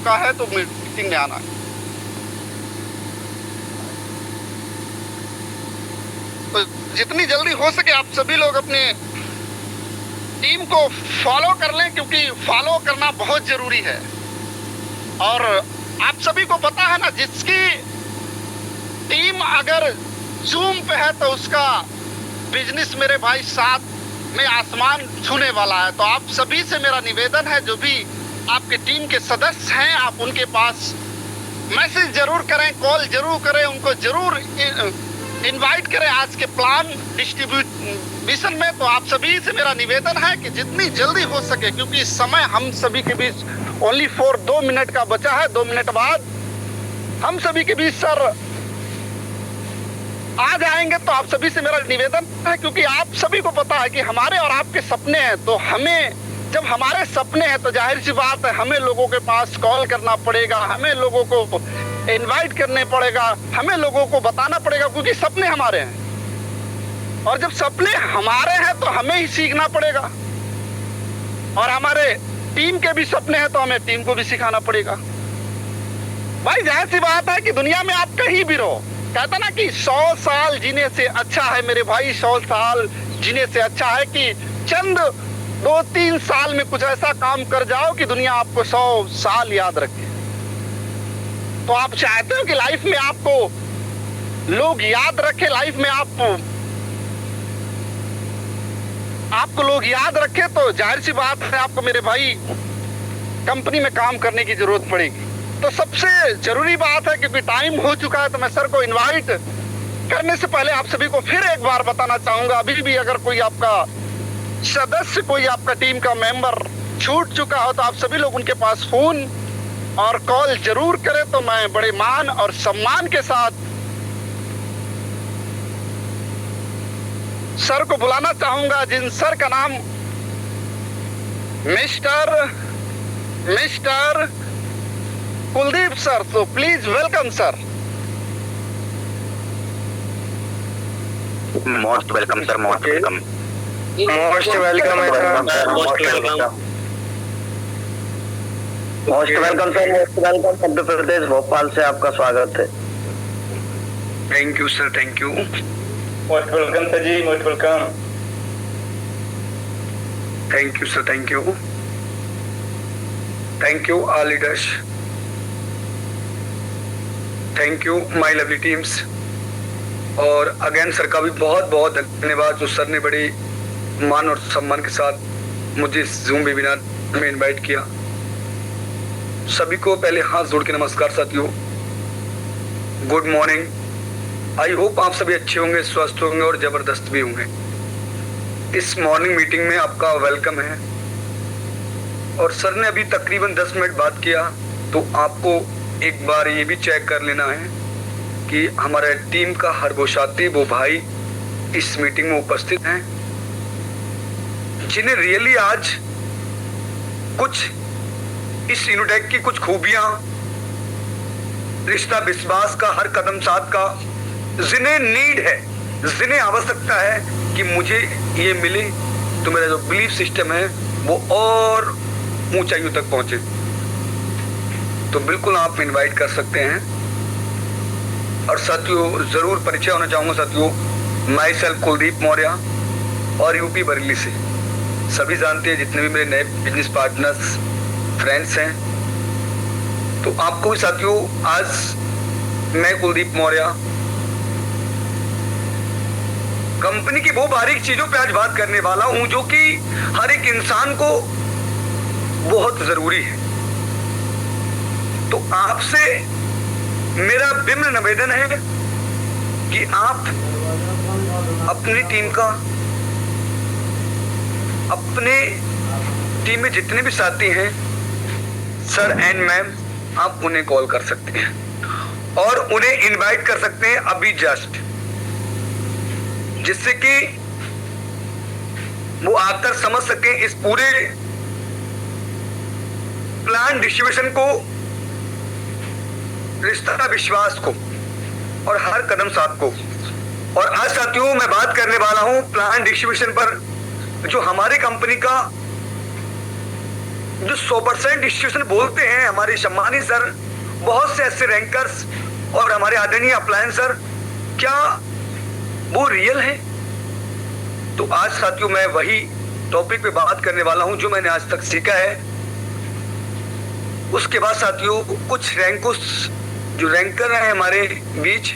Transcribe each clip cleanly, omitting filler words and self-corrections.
मौका है तो मीटिंग में आना है। तो जितनी जल्दी हो सके आप सभी लोग अपने टीम को फॉलो कर लें, क्योंकि फॉलो करना बहुत जरूरी है। और आप सभी को पता है ना, जिसकी टीम अगर जूम पे है तो उसका बिजनेस मेरे भाई साथ में आसमान छूने वाला है। तो आप सभी से मेरा निवेदन है, जो भी आपके टीम के सदस्य हैं, आप उनके पास मैसेज जरूर करें, कॉल जरूर करें, उनको जरूर इनवाइट करें आज के प्लान डिस्ट्रीब्यूशन में। तो आप सभी से मेरा निवेदन है कि जितनी जल्दी हो सके, क्योंकि समय हम सभी के बीच ओनली फॉर 2 मिनट का बचा है। 2 मिनट बाद हम सभी के बीच सर आ जाएंगे। तो आप सभी से मेरा निवेदन है, क्योंकि आप सभी को पता है कि हमारे और आपके सपने हैं, तो हमें, जब हमारे सपने हैं तो जाहिर सी बात है हमें लोगों के पास कॉल करना पड़ेगा, हमें लोगों को इनवाइट करने पड़ेगा, हमें लोगों को बताना पड़ेगा, क्योंकि सपने हमारे हैं। और जब सपने हमारे हैं तो हमें ही सीखना पड़ेगा। और हमारे टीम के भी सपने हैं तो हमें टीम को भी सिखाना पड़ेगा। भाई जाहिर सी बात है कि दुनिया में आप कहीं भी रहो, कहता ना कि 100 साल जीने से अच्छा है मेरे भाई, 100 साल जीने से अच्छा है कि चंद 2-3 साल में कुछ ऐसा काम कर जाओ कि दुनिया आपको 100 साल याद रखे। तो आप चाहते हो कि लाइफ में आपको लोग याद रखे, लाइफ में आपको लोग याद रखे, तो जाहिर सी बात है आपको मेरे भाई कंपनी में काम करने की जरूरत पड़ेगी। तो सबसे जरूरी बात है, क्योंकि टाइम हो चुका है, तो मैं सर को इनवाइट करने से पहले आप सभी को फिर एक बार बताना चाहूंगा, अभी भी अगर कोई आपका सदस्य, कोई आपका टीम का मेंबर छूट चुका हो तो आप सभी लोग उनके पास फोन और कॉल जरूर करें। तो मैं बड़े मान और सम्मान के साथ सर को बुलाना चाहूंगा, जिन सर का नाम मिस्टर कुलदीप सर। तो please welcome sir. Most welcome sir, most welcome. Most welcome है sir, most welcome, most welcome sir, most welcome. Madhya Pradesh Bhopal से आपका स्वागत है। Thank you sir, thank you. Most welcome sir ji, most welcome. Thank you sir, thank you. Thank you all leaders, thank you my lovely teams. और again sir का भी बहुत बहुत धन्यवाद, जो सर ने बड़ी मान और सम्मान के साथ मुझे इस जूम वेबिनार में इनवाइट किया। सभी को पहले हाथ जोड़ के नमस्कार साथियों, गुड मॉर्निंग। आई होप आप सभी अच्छे होंगे, स्वस्थ होंगे और जबरदस्त भी होंगे। इस मॉर्निंग मीटिंग में आपका वेलकम है। और सर ने अभी तकरीबन 10 मिनट बात किया, तो आपको एक बार ये भी चेक कर लेना है कि हमारे टीम का हर वो साथी, वो भाई इस मीटिंग में उपस्थित हैं, जिन्हें रियली आज कुछ इस इनोटेक की कुछ खूबियां, रिश्ता विश्वास का हर कदम साथ का, जिन्हें नीड है, जिन्हें आवश्यकता है कि मुझे ये मिले तो मेरा जो बिलीफ सिस्टम है वो और ऊंचाइयों तक पहुंचे, तो बिल्कुल आप इनवाइट कर सकते हैं। और साथियों जरूर परिचय होना चाहूंगा साथियों, माई सेल्फ कुलदीप मौर्य और यूपी बरेली से। सभी जानते हैं जितने भी मेरे नए बिजनेस पार्टनर्स फ्रेंड्स हैं। तो आपको भी साथियों, आज मैं कुलदीप मौर्य कंपनी की वो बारीक चीजों पे आज बात करने वाला हूं, जो कि हर एक इंसान को बहुत जरूरी है। तो आपसे मेरा विनम्र निवेदन है कि आप अपनी टीम का, अपने टीम में जितने भी साथी हैं सर एंड मैम, आप उन्हें कॉल कर सकते हैं और उन्हें इनवाइट कर सकते हैं अभी जस्ट, जिससे कि वो आकर समझ सके इस पूरे प्लान डिस्ट्रीब्यूशन को, रिश्ता विश्वास को और हर कदम साथ को। और आज साथियों मैं बात करने वाला हूं प्लान डिस्ट्रीब्यूशन पर, जो हमारी कंपनी का जो 100% डिस्ट्रीब्यूशन बोलते हैं हमारे सम्मानित सर, बहुत से ऐसे रैंकर्स और हमारे आदरणीय अप्लायंस सर, क्या वो रियल है? तो आज साथियों मैं वही टॉपिक पे बात करने वाला हूं जो मैंने आज तक सीखा है। उसके बाद साथियों कुछ रैंकर्स जो रैंकर हैं हमारे बीच,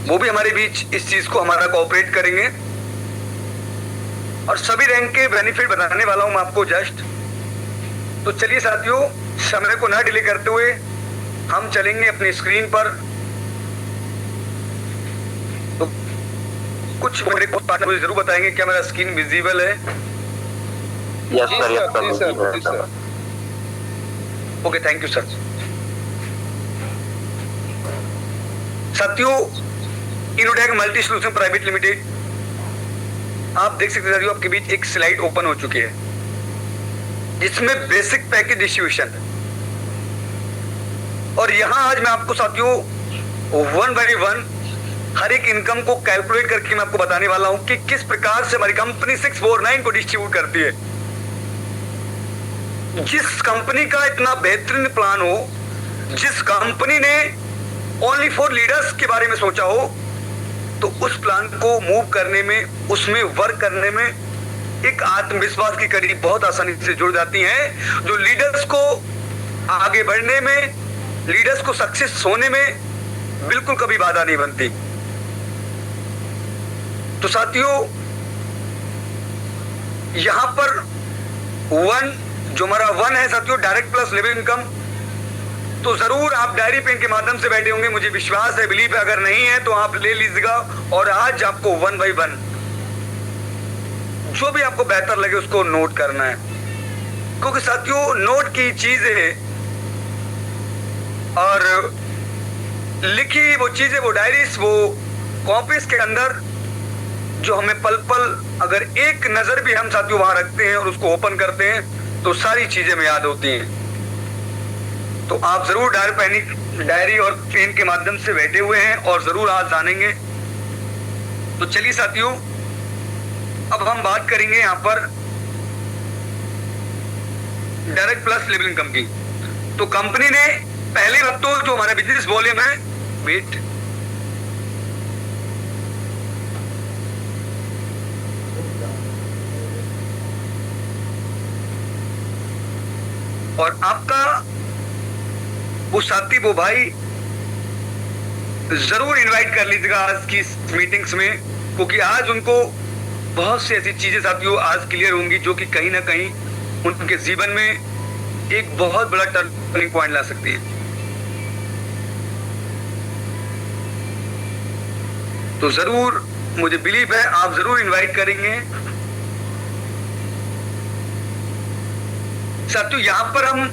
वो भी हमारे बीच इस चीज को हमारा कोऑपरेट करेंगे और सभी रैंक के बेनिफिट बताने वाला हूं मैं आपको जस्ट। तो चलिए साथियों, समय को ना डिले करते हुए हम चलेंगे अपनी स्क्रीन पर। तो कुछ मेरे पार्टनर मुझे जरूर बताएंगे क्या मेरा स्क्रीन विजिबल है? Yes sir. Okay, thank you sir. साथियों, Innotech multi solution private limited, आप देख सकते हैं आपके बीच एक स्लाइड ओपन हो चुकी है जिसमें बेसिक पैकेज डिस्ट्रीब्यूशन, और यहां आज मैं आपको साथियों 1 बाय 1 हर एक इनकम को कैलकुलेट करके मैं आपको बताने वाला हूं कि किस प्रकार से हमारी कंपनी 649 को डिस्ट्रीब्यूट करती है। जिस कंपनी का इतना बेहतरीन प्लान हो, जिस कंपनी ने ओनली फॉर लीडर्स के बारे में सोचा हो, तो उस प्लान को मूव करने में, उसमें वर्क करने में एक आत्मविश्वास की कड़ी बहुत आसानी से जुड़ जाती है, जो लीडर्स को आगे बढ़ने में, लीडर्स को सक्सेस होने में बिल्कुल कभी बाधा नहीं बनती। तो साथियों, यहां पर 1 जो हमारा 1 है साथियों, डायरेक्ट प्लस लिविंग इनकम, तो जरूर आप डायरी पेन के माध्यम से बैठे होंगे, मुझे विश्वास है, बिलीव है। अगर नहीं है तो आप ले लीजिएगा और आज आपको 1 बाय 1 जो भी आपको बेहतर लगे उसको नोट करना है, क्योंकि साथियों नोट की चीजें और लिखी वो चीजें, वो डायरीज, वो कॉपीज के अंदर जो हमें पल पल अगर एक नजर भी हम साथियों वहां रखते हैं और उसको ओपन करते हैं तो सारी चीजें हमें याद होती हैं। तो आप जरूर डायरी और पेन के माध्यम से बैठे हुए हैं और जरूर आज जानेंगे। तो चलिए साथियों, अब हम बात करेंगे यहां पर डायरेक्ट प्लस लिविंग इनकम की। तो कंपनी ने पहले हफ्तों जो हमारा बिजनेस वॉल्यूम है, वेट, और आपका वो साथी, वो भाई जरूर इनवाइट कर लीजिएगा आज की मीटिंग्स में, क्योंकि आज उनको बहुत सी ऐसी चीजें साथियों आज क्लियर होंगी जो कि कहीं ना कहीं उनके जीवन में एक बहुत बड़ा टर्निंग पॉइंट ला सकती है। तो जरूर मुझे बिलीव है आप जरूर इनवाइट करेंगे साथियों। यहां पर हम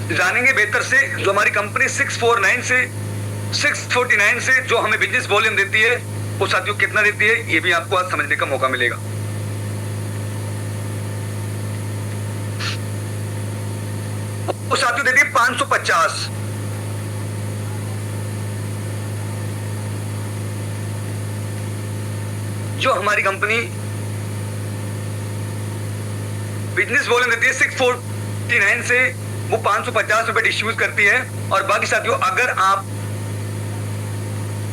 जानेंगे बेहतर से जो हमारी कंपनी 649 से 649 से जो हमें बिजनेस वॉल्यूम देती है वो साथियों कितना देती है, ये भी आपको आज समझने का मौका मिलेगा। वो साथियों देती है 550। जो हमारी कंपनी बिजनेस वॉल्यूम देती है 649 से वो 550 रुपए डिस्ट्रीब्यूट करती है। और बाकी साथियों अगर आप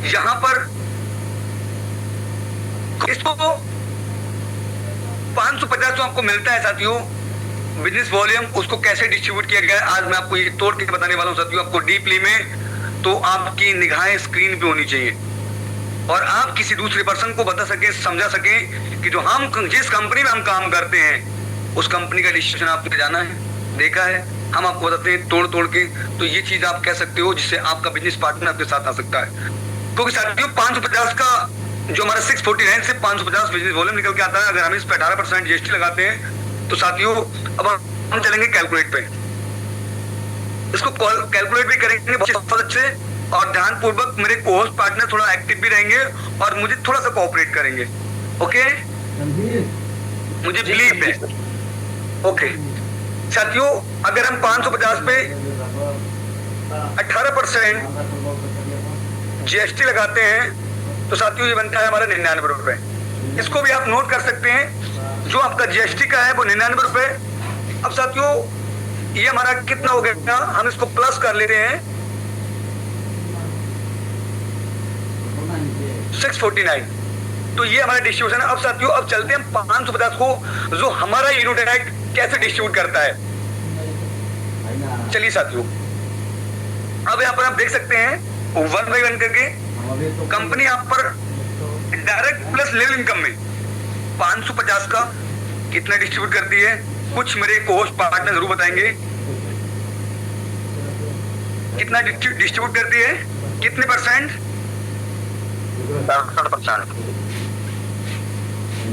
यहां पर इसको 550 जो आपको मिलता है साथियों बिजनेस वॉल्यूम, उसको कैसे डिस्ट्रीब्यूट किया गया है आज मैं आपको ये तोड़ के बताने वाला हूं साथियों, आपको डीपली में। तो आपकी निगाहें स्क्रीन पे होनी चाहिए और आप किसी दूसरे पर्सन को बता सके, समझा सके कि जो हम जिस कंपनी में हम काम करते हैं उस कंपनी का डिसीजन आपने जाना है, देखा है, हम आपको बताते हैं तोड़ तोड़ के। तो ये चीज आप कह सकते हो जिससे आपका बिजनेस पार्टनर आपके साथ आ सकता है। क्योंकि साथियों 550 का जो हमारा 649 से 550 बिजनेस वॉल्यूम निकल के आता है, अगर हम इस पे 18% जीएसटी लगाते हैं तो साथियों अब हम चलेंगे कैलकुलेट पे। इसको कैलकुलेट भी करेंगे बहुत अच्छे और ध्यान पूर्वक। मेरे को-होस्ट पार्टनर थोड़ा एक्टिव भी रहेंगे और मुझे थोड़ा सा कोऑपरेट करेंगे। ओके, मुझे बिलीव है। ओके साथियों, अगर हम 550 पे 18% जीएसटी लगाते हैं तो साथियों ये बनता है हमारा 99 रुपए। इसको भी आप नोट कर सकते हैं, जो आपका जीएसटी का है वो 99 रुपए। अब साथियों ये हमारा कितना हो गया, हम इसको प्लस कर लेते हैं 649। तो ये हमारा डिस्ट्रीब्यूशन है। अब साथियों अब चलते हैं 550 को जो हमारा यूनिटेक कैसे डिस्ट्रीब्यूट करता है। चलिए साथियों, अब यहाँ पर आप देख सकते हैं 1 बाई 1 करके कंपनी यहाँ पर डायरेक्ट प्लस लेवल इनकम में 550 का कितना डिस्ट्रीब्यूट करती है, कुछ मेरे कोस्ट पार्टनर जरूर बताएंगे कितना डिस्ट्रीब्यूट करती है, कितने परसेंट? 67%।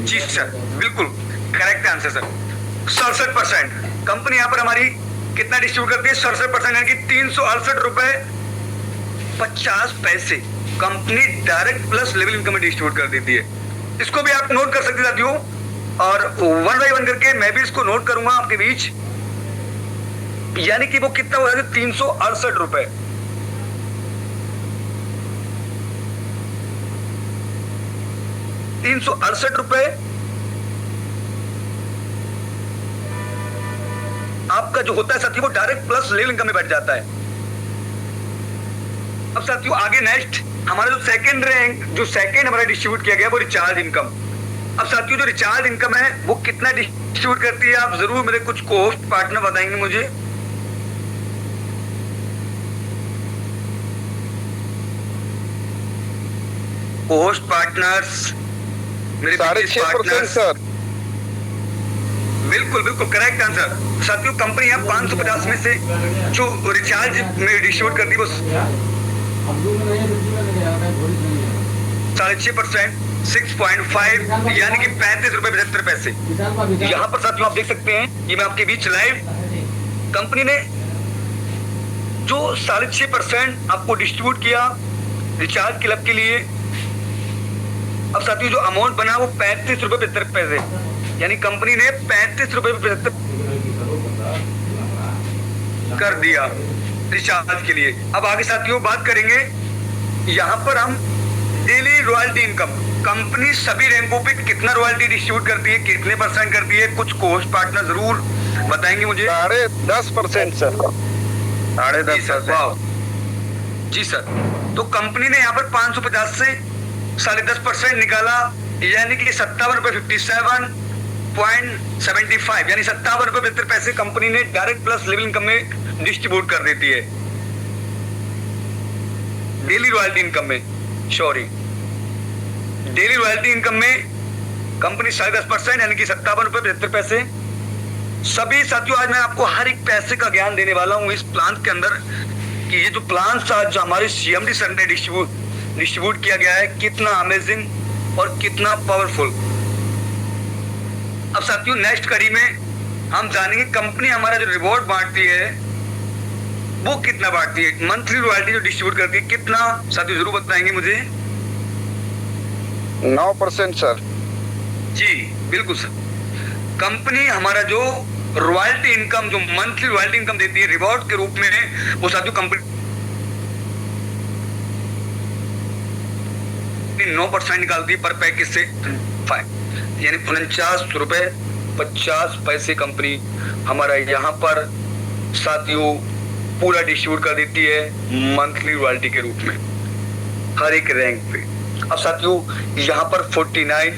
जी सर, बिल्कुल करेक्ट आंसर सर। 67% कंपनी यहाँ पर हमारी कितना डिस्ट्रीब्यूट करती है? 67%, यानी कि 368 रुपए 50 पैसे company direct plus level income में डिस्ट्रीब्यूट कर देती है। इसको भी आप नोट कर सकते साथियों, और 1 बाई 1 करके मैं भी इसको नोट करूंगा आपके बीच, यानी कि वो कितना हो जाएगा? 368 रुपए। ₹368 आपका जो होता है साथियों वो डायरेक्ट प्लस लेवल इनकम में बैठ जाता है। अब साथियों आगे नेक्स्ट हमारा जो सेकंड रैंक, जो सेकंड हमारा डिस्ट्रीब्यूट किया गया वो रिचार्ज इनकम। अब साथियों जो रिचार्ज इनकम है वो कितना डिस्ट्रीब्यूट करती है, आप जरूर मेरे कुछ कोस्ट पार्टनर बताएंगे मुझे। कोस्ट पार्टनर्स, मेरे 6.5% सर। बिल्कुल बिल्कुल करेक्ट आंसर साथियों। कंपनी यहाँ 550 में से जो रिचार्ज में डिस्ट्रीब्यूट करती है वो 6.5%, 6.5 यानी कि 35 रुपए 75 पैसे। यहाँ पर साथियों आप देख सकते हैं, ये मैं आपके बीच लाइव कंपनी ने जो 6.5% आपको डिस्ट्रीब्यूट किया रिचार्ज क्लब के लिए। अब साथियों जो अमाउंट बना वो 35 रुपए 75 पैसे, यानी कंपनी ने 35 रुपए 75 कर दिया रिचार्ज के लिए। अब आगे साथियों बात करेंगे, यहाँ पर हम डेली रॉयल्टी इनकम, कंपनी सभी रैंकों पे कितना रॉयल्टी डिस्ट्रीब्यूट करती है, कितने परसेंट करती है, कुछ कोस्ट पार्टनर जरूर बताएंगे मुझे। 10.5% सर। 10.5%। जी सर, तो कंपनी ने यहाँ पर 550 से 10.5% निकाला, यानी कि 57 रुपए 57.75 यानी 57 रुपए 72 पैसे कंपनी ने डायरेक्ट प्लस लेवल इनकम में डिस्ट्रीब्यूट कर देती है। डेली रॉयल्टी इनकम में, सॉरी डेली रॉयल्टी इनकम में कंपनी 10.5% यानी कि 57 रुपए 72 पैसे। सभी साथियों आज मैं आपको हर एक पैसे का ज्ञान देने वाला हूं इस प्लान के अंदर, कि ये जो प्लान था जो हमारे सीएमडी सर ने डिस्ट्रीब्यूट किया गया है, कितना अमेजिंग और कितना पावरफुल। अब साथियों नेक्स्ट कड़ी में हम जानेंगे कंपनी हमारा जो रिवॉर्ड बांटती है वो कितना बांटती है, मंथली रॉयल्टी जो डिस्ट्रीब्यूट करती है कितना, साथियों जरूर बताएंगे मुझे। 9% सर। जी बिल्कुल सर, कंपनी हमारा जो रॉयल्टी इनकम, जो मंथली रॉयल्टी इनकम देती है रिवॉर्ड के रूप में, वो साथियों कंपनी 9% निकालती है पर पैकेज से, यानी 49 रुपए 50 पैसे कंपनी हमारा यहाँ पर साथियों पूरा डिस्ट्रीब्यूट कर देती है मंथली रॉयल्टी के रूप में हर एक रैंक पे। अब साथियों यहाँ पर 49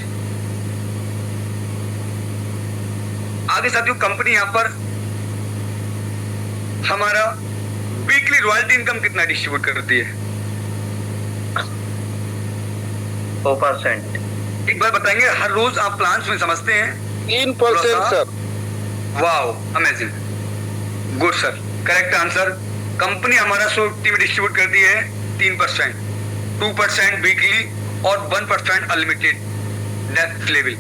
आगे साथियों कंपनी यहाँ पर हमारा वीकली रॉयल्टी इनकम कितना डिस्ट्रीब्यूट करती है? 4%। एक बार बताएंगे, हर रोज आप प्लान्स में समझते हैं। 3% sir. Wow amazing, good sir, correct answer. Company हमारा 150 में डिस्ट्रीब्यूट करती है 3%, 2% वीकली और 1% अनलिमिटेड डेथ लेवल,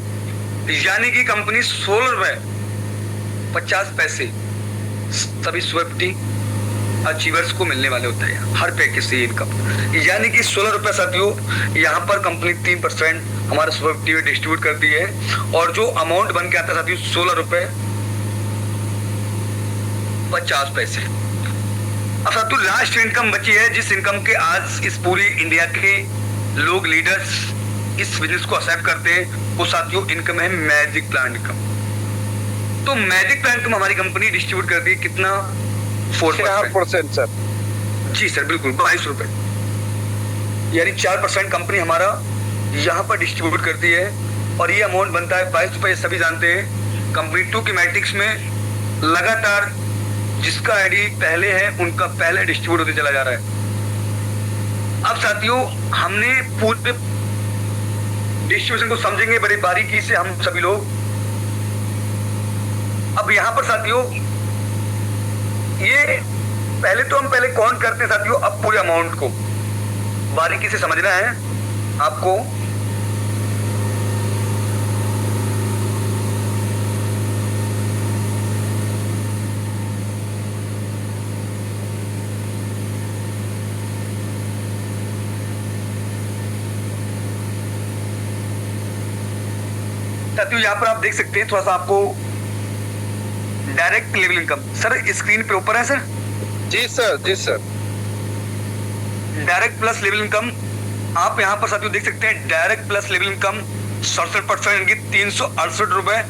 यानी कि कंपनी 16 रुपए 50 पैसे सभी स्विफ्टी अचीवर्स को मिलने वाले होता है हर पैकेज से इनकम, यानी कि 16 रुपए साथियों यहाँ पर कंपनी 3% हमारे स्विफ्टी में डिस्ट्रीब्यूट करती है, और जो अमाउंट बन के आता है साथियों 16 रुपए 50 पैसे। अब साथियों लास्ट इनकम बची है, जिस इनकम के आज इस पूरी इंडिया के लोग लीडर्स इस बिजनेस को एक्सेप्ट करते हैं, वो साथियों इनकम है मैजिक प्लान इनकम। तो मैजिक प्लान तुम हमारी कंपनी डिस्ट्रीब्यूट करती है कितना? 4%। 4% सर। जी सर, बिल्कुल 22 रुपए, यानी 4% कंपनी हमारा यहाँ पर डिस्ट्रीब्यूट करती है और ये अमाउंट बनता है 22 रुपए। सभी जानते हैं कंपनी 2 की मैट्रिक्स में लगातार जिसका आईडी पहले है उनका पहले डिस्ट्रीब्यूट होते चला जा रहा है। अब साथियों हमने पूरे डिस्ट्रीब्यूशन को समझेंगे बड़ी बारीकी से हम सभी लोग। अब यहाँ पर साथियों ये पहले तो हम काउंट करते हैं साथियों, अब पूरे अमाउंट को बारीकी से समझना है आपको। साथियों यहाँ पर आप देख सकते हैं, थोड़ा सा आपको direct level income sir screen पे ऊपर है सर। जी सर, जी sir. Direct plus level income आप यहाँ पर साथियों देख सकते हैं। डायरेक्ट प्लस लेवल इनकम 67% यानी 368 रुपए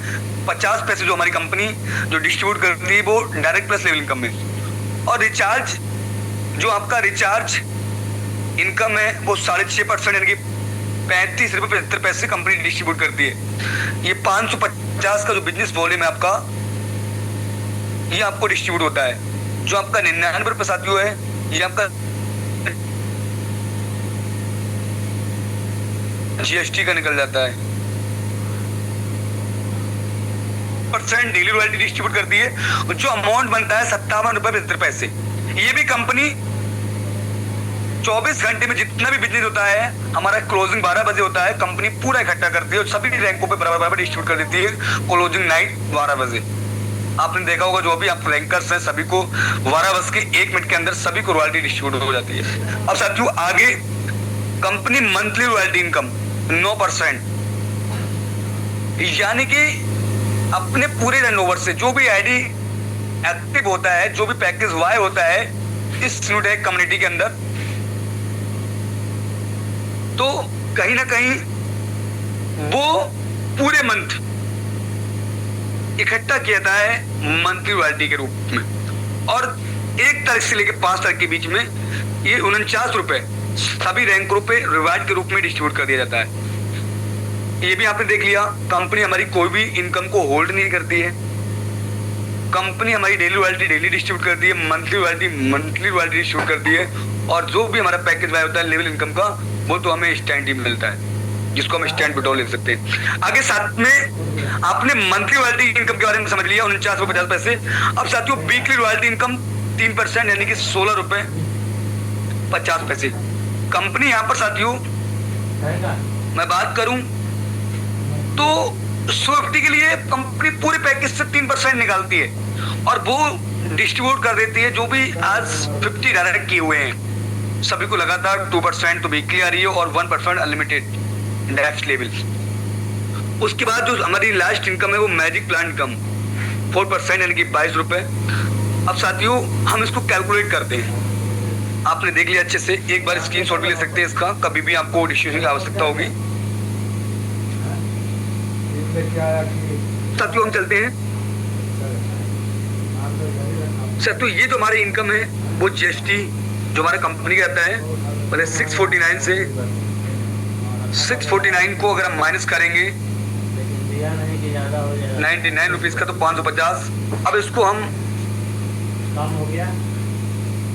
50 पैसे जो हमारी कंपनी जो डिस्ट्रीब्यूट करती है वो डायरेक्ट प्लस लेवल इनकम में। और रिचार्ज जो आपका रिचार्ज इनकम है वो 6.5% यानी 35 रुपए 75 पैसे कंपनी डिस्ट्रीब्यूट करती है। ये 550 का जो बिजनेस वॉल्यूम है आपका ये आपको डिस्ट्रीब्यूट होता है। जो आपका 99 रुपए साथियों है ये आपका जीएसटी का निकल जाता है। % डेली रॉयल्टी डिस्ट्रीब्यूट करती है। जो अमाउंट बनता है 57 रुपए 75 पैसे। ये भी कंपनी 24 घंटे में जितना भी बिजनेस होता है हमारा क्लोजिंग 12 बजे होता है, कंपनी पूरा इकट्ठा करती है और सभी रैंकों पे बराबर डिस्ट्रीब्यूट कर देती है क्लोजिंग नाइट 12 बजे। आपने देखा होगा जो भी आप रैंकर्स हैं सभी को 12 बज के 1 मिनट के अंदर सभी को रॉयल्टी डिस्ट्रीब्यूट हो जाती है। अब साथियों आगे कंपनी मंथली रॉयल्टी इनकम 9%, यानी कि अपने पूरे रनओवर से जो भी आईडी एक्टिव होता है, जो भी पैकेज वाई होता है इस न्यूटेक कम्युनिटी के अंदर, तो कहीं ना कहीं वो पूरे मंथ इकट्ठा किया जाता है मंथली रॉयल्टी के रूप में। और 1 तारीख से लेकर 5 तारीख के बीच में ये 49 रुपए सभी रैंकों पे रिवार्ड के रूप में डिस्ट्रीब्यूट कर दिया जाता है। ये भी आपने देख लिया, कंपनी हमारी कोई भी इनकम को होल्ड नहीं करती है। कंपनी हमारी डेली रॉयल्टी डेली डिस्ट्रीब्यूट करती है, monthly royalty monthly royalty distribute करती है। और जो भी हमारा पैकेज वाई होता है लेवल इनकम का वो तो हमें स्टैंड ही मिलता है, जिसको हम स्टैंड विड्रॉल ले सकते हैं। आगे साथ में आपने मंथली रॉयल्टी इनकम के बारे में समझ लिया 49 रुपए 50 पैसे। अब साथियों वीकली रॉयल्टी इनकम 3% यानी कि 16 रुपए 50 पैसे। कंपनी यहाँ पर साथियों मैं बात करूं तो 150 के लिए कंपनी पूरे पैकेज से 3% निकालती है और वो डिस्ट्रीब्यूट कर देती है जो भी आज 50 डायरेक्ट किए हुए हैं सभी को लगातार 2% तो वीकली आ रही है और 1% अनलिमिटेड डायरेक्ट लेवल। उसके बाद जो हमारी लास्ट इनकम है वो मैजिक प्लान इनकम 4% यानी कि 22 रुपए। अब साथियों हम इसको कैलकुलेट करते हैं, आपने देख लिया अच्छे से, एक बार स्क्रीनशॉट भी ले सकते हैं इसका, कभी भी आपको डिस्ट्रीब्यूशन की आवश्यकता होगी। साथियों हम चलते हैं। साथियों ये जो हमारी इनकम है वो जीएसटी जो हमारा कंपनी का आता है मतलब 649 से 649 को अगर हम माइनस करेंगे 99 रुपीज का तो 550। अब इसको हम काम हो गया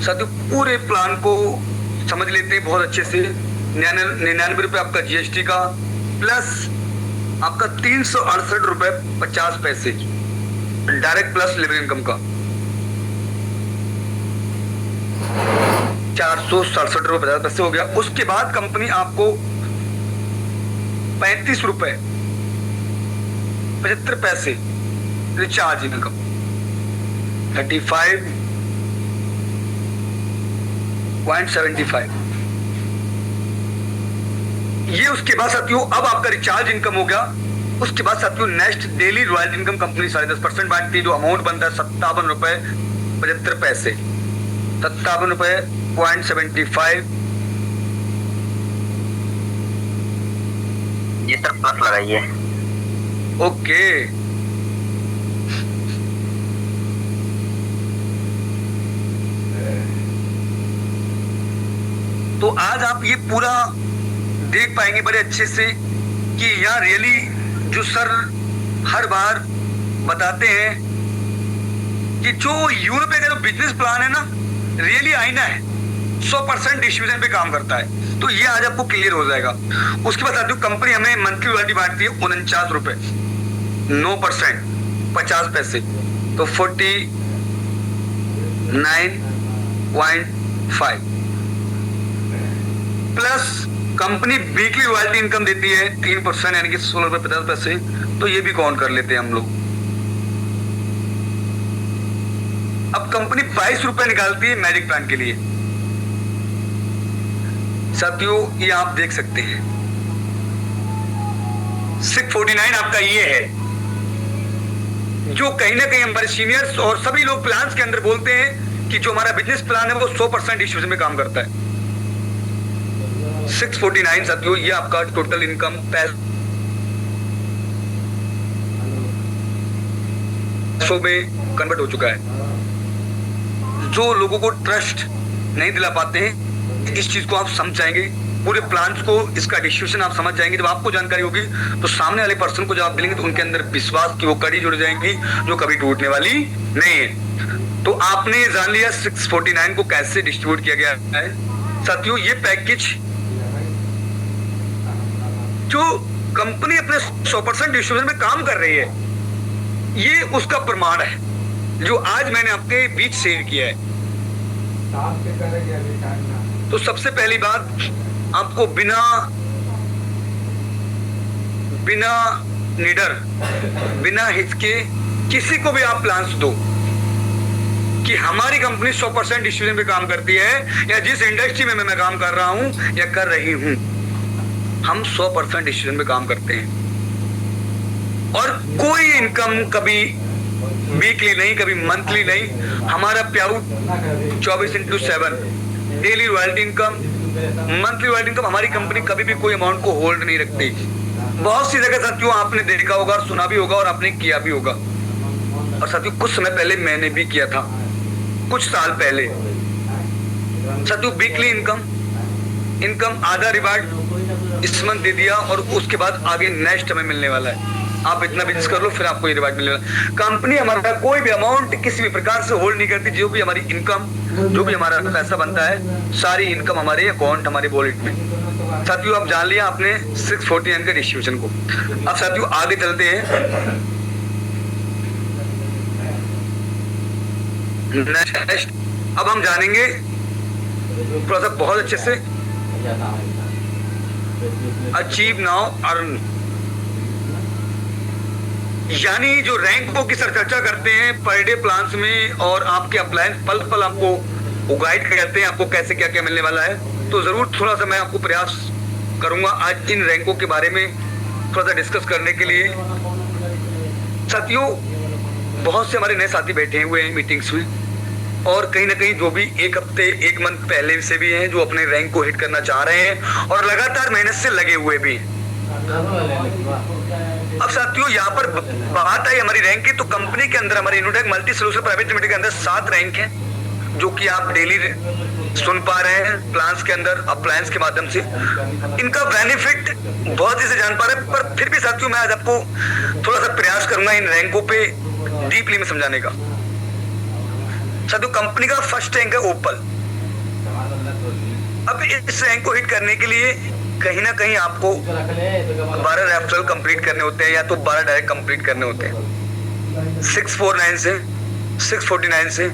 साथियों पूरे प्लान को समझ लेते हैं बहुत अच्छे से। 99 रुपए आपका जीएसटी का प्लस आपका 368 रुपए 50 पैसे डायरेक्ट प्लस लेवल इनकम का 467 रुपए 50 पैसे हो गया। उसके बाद कंपनी आपको 35 रुपए 75 पैसे रिचार्ज इनकम 35.75 ये। उसके बाद साथियों अब आपका रिचार्ज इनकम हो गया। उसके बाद साथियों next daily royalty income company 10.5% बांटती है, जो अमाउंट बनता है 57 रुपए 75 पैसे 57 रुपए 0.75। ये सर प्लस लगाइए। ओके तो आज आप ये पूरा देख पाएंगे बड़े अच्छे से कि यहाँ रियली जो सर हर बार बताते हैं कि जो यूरोप का जो बिजनेस प्लान है ना, रियली आईना है, 100% डिस्ट्रीब्यूशन पे काम करता है। तो ये आज आपको क्लियर हो जाएगा। उसके बाद साथियों कंपनी हमें मंथली रॉयल्टी बांटती है 49 रुपए, 9%, 50 पैसे, तो 49.5 plus company weekly royalty income देती है 3%, यानी कि 16 रुपए 50 पैसे। तो ये भी काउंट कर लेते हैं हम लोग। अब कंपनी 22 रुपए निकालती है मैजिक प्लान के लिए। साथियों ये आप देख सकते हैं 649 आपका ये है, जो कहीं ना कहीं हमारे सीनियर्स और सभी लोग प्लान्स के अंदर बोलते हैं कि जो हमारा बिजनेस प्लान है वो 100% डिस्ट्रीब्यूशन में काम करता है। 649 साथियों ये आपका टोटल इनकम पैसों में कन्वर्ट हो चुका है। जो लोगों को ट्रस्ट नहीं दिला पाते हैं, इस चीज को आप समझ जाएंगे, पूरे प्लान्स को, इसका डिस्ट्रीब्यूशन आप समझ जाएंगे। जब आपको जानकारी होगी तो सामने वाले पर्सन को जब आप मिलेंगे तो उनके अंदर विश्वास की वो कड़ी जुड़ जाएंगी जो कभी टूटने वाली नहीं है। तो आपने जान लिया 649 को कैसे डिस्ट्रीब्यूट किया गया है। साथियों ये पैकेज जो कंपनी अपने 100% डिस्ट्रीब्यूशन में काम कर रही है, ये उसका प्रमाण है जो आज मैंने आपके बीच शेयर किया है। तो सबसे पहली बात, आपको बिना निडर, बिना हिचके किसी को भी आप प्लान्स दो कि हमारी कंपनी 100% डिस्ट्रीब्यूशन पे काम करती है, या जिस इंडस्ट्री में मैं काम कर रहा हूं या कर रही हूं, हम 100% डिस्ट्रीब्यूशन पे काम करते हैं। और कोई इनकम कभी वीकली नहीं, कभी मंथली नहीं, हमारा प्याउट 24/7 daily royalty income, monthly royalty income. हमारी कंपनी कभी भी कोई अमाउंट को होल्ड नहीं रखती। बहुत सी जगह साथियों आपने देखा होगा और सुना भी होगा और आपने किया भी होगा, और साथियों कुछ समय पहले मैंने भी किया था, कुछ साल पहले। साथियों वीकली इनकम आधा रिवार्ड इस मंथ दे दिया और उसके बाद आगे नेक्स्ट हमें मिलने वाला है। आप इतना बिजनेस कर लो फिर आपको ये रिवार्ड मिलेगा। कंपनी हमारा कोई भी अमाउंट किसी भी प्रकार से होल्ड नहीं करती। जो भी हमारी इनकम, जो भी हमारा पैसा बनता है, सारी इनकम हमारे अकाउंट, हमारे वॉलेट में। साथियों आप जान लिया आपने 649 के डिस्ट्रीब्यूशन को। अब साथियों आगे चलते हैं। नेक्स्ट अब हम जानेंगे थोड़ा सा बहुत अच्छे से अचीव नाउ अर्न, यानी जो रैंकों की चर्चा करते हैं पर डे प्लान्स में, और आपके अप्लायंस पल पल आपको गाइड करते हैं आपको कैसे क्या क्या मिलने वाला है। तो जरूर थोड़ा सा मैं आपको प्रयास करूंगा आज इन रैंकों के बारे में थोड़ा सा डिस्कस करने के लिए। साथियों बहुत से हमारे नए साथी बैठे हुए हैं मीटिंग्स में, और कहीं ना कहीं जो भी एक हफ्ते एक मंथ पहले से भी हैं जो अपने रैंक को हिट करना चाह रहे हैं और लगातार मेहनत से लगे हुए भी हैं। अब साथियों यहाँ पर बात आई हमारी रैंक की, तो कंपनी के अंदर हमारी Innotech multi solution private limited के अंदर 7 रैंक हैं जो कि आप डेली सुन पा रहे हैं प्लान्स के अंदर, अप्लायंस के माध्यम से। इनका बेनिफिट बहुत ही से जान पा रहे हैं, पर फिर भी साथियों मैं आज आपको थोड़ा सा प्रयास करूंगा इन रैंकों पे डीपली में समझाने का। साथियों कंपनी का फर्स्ट रैंक है ओपल। अब इस रैंक को हिट करने के लिए कहीं ना कहीं आपको 12 रेफरल कंप्लीट करने होते हैं, या तो 12 डायरेक्ट कंप्लीट करने होते हैं 649 से, 649 से,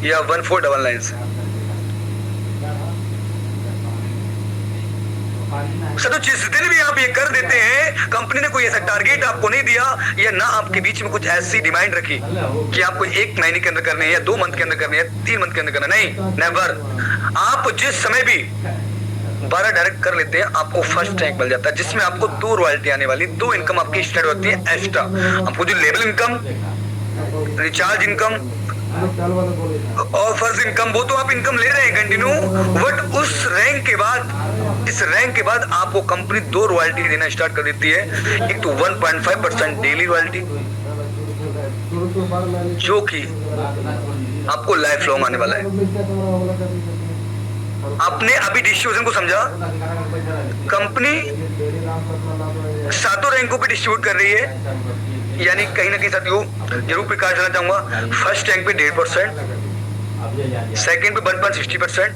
या 1499 से। तो जितने भी आप ये कर देते हैं, कंपनी ने कोई ऐसा टारगेट आपको नहीं दिया, या ना आपके बीच में कुछ ऐसी डिमांड रखी कि आपको 1 महीने के अंदर करने हैं, या 2 मंथ के अंदर करने हैं, 3 मंथ के अंदर करना, नहीं, नेवर। आप जिस समय भी 12 डायरेक्ट कर लेते हैं आपको फर्स्ट रैंक मिल जाता है, जिसमें आपको 2 रॉयल्टी आने वाली, 2 इनकम आपकी स्टार्ट होती है एक्स्ट्रा। आपको जो लेवल इनकम, रिचार्ज इनकम और फर्स्ट इनकम, वो तो आप इनकम ले रहे हैं कंटिन्यू, बट उस रैंक के बाद, इस रैंक के बाद आपको कंपनी 2 रॉयल्टी देना स्टार्ट कर देती है। एक तो 1.5% डेली रॉयल्टी जो कि आपको लाइफ लॉन्ग आने वाला है। आपने अभी डिस्ट्रीब्यूशन को समझा। कंपनी 7 रैंकों पे डिस्ट्रीब्यूट कर रही है, यानी कहीं ना कहीं साथियों जरूर प्रकाश डालना चाहूंगा। फर्स्ट रैंक पे 1.5%, सेकंड पे 1.60%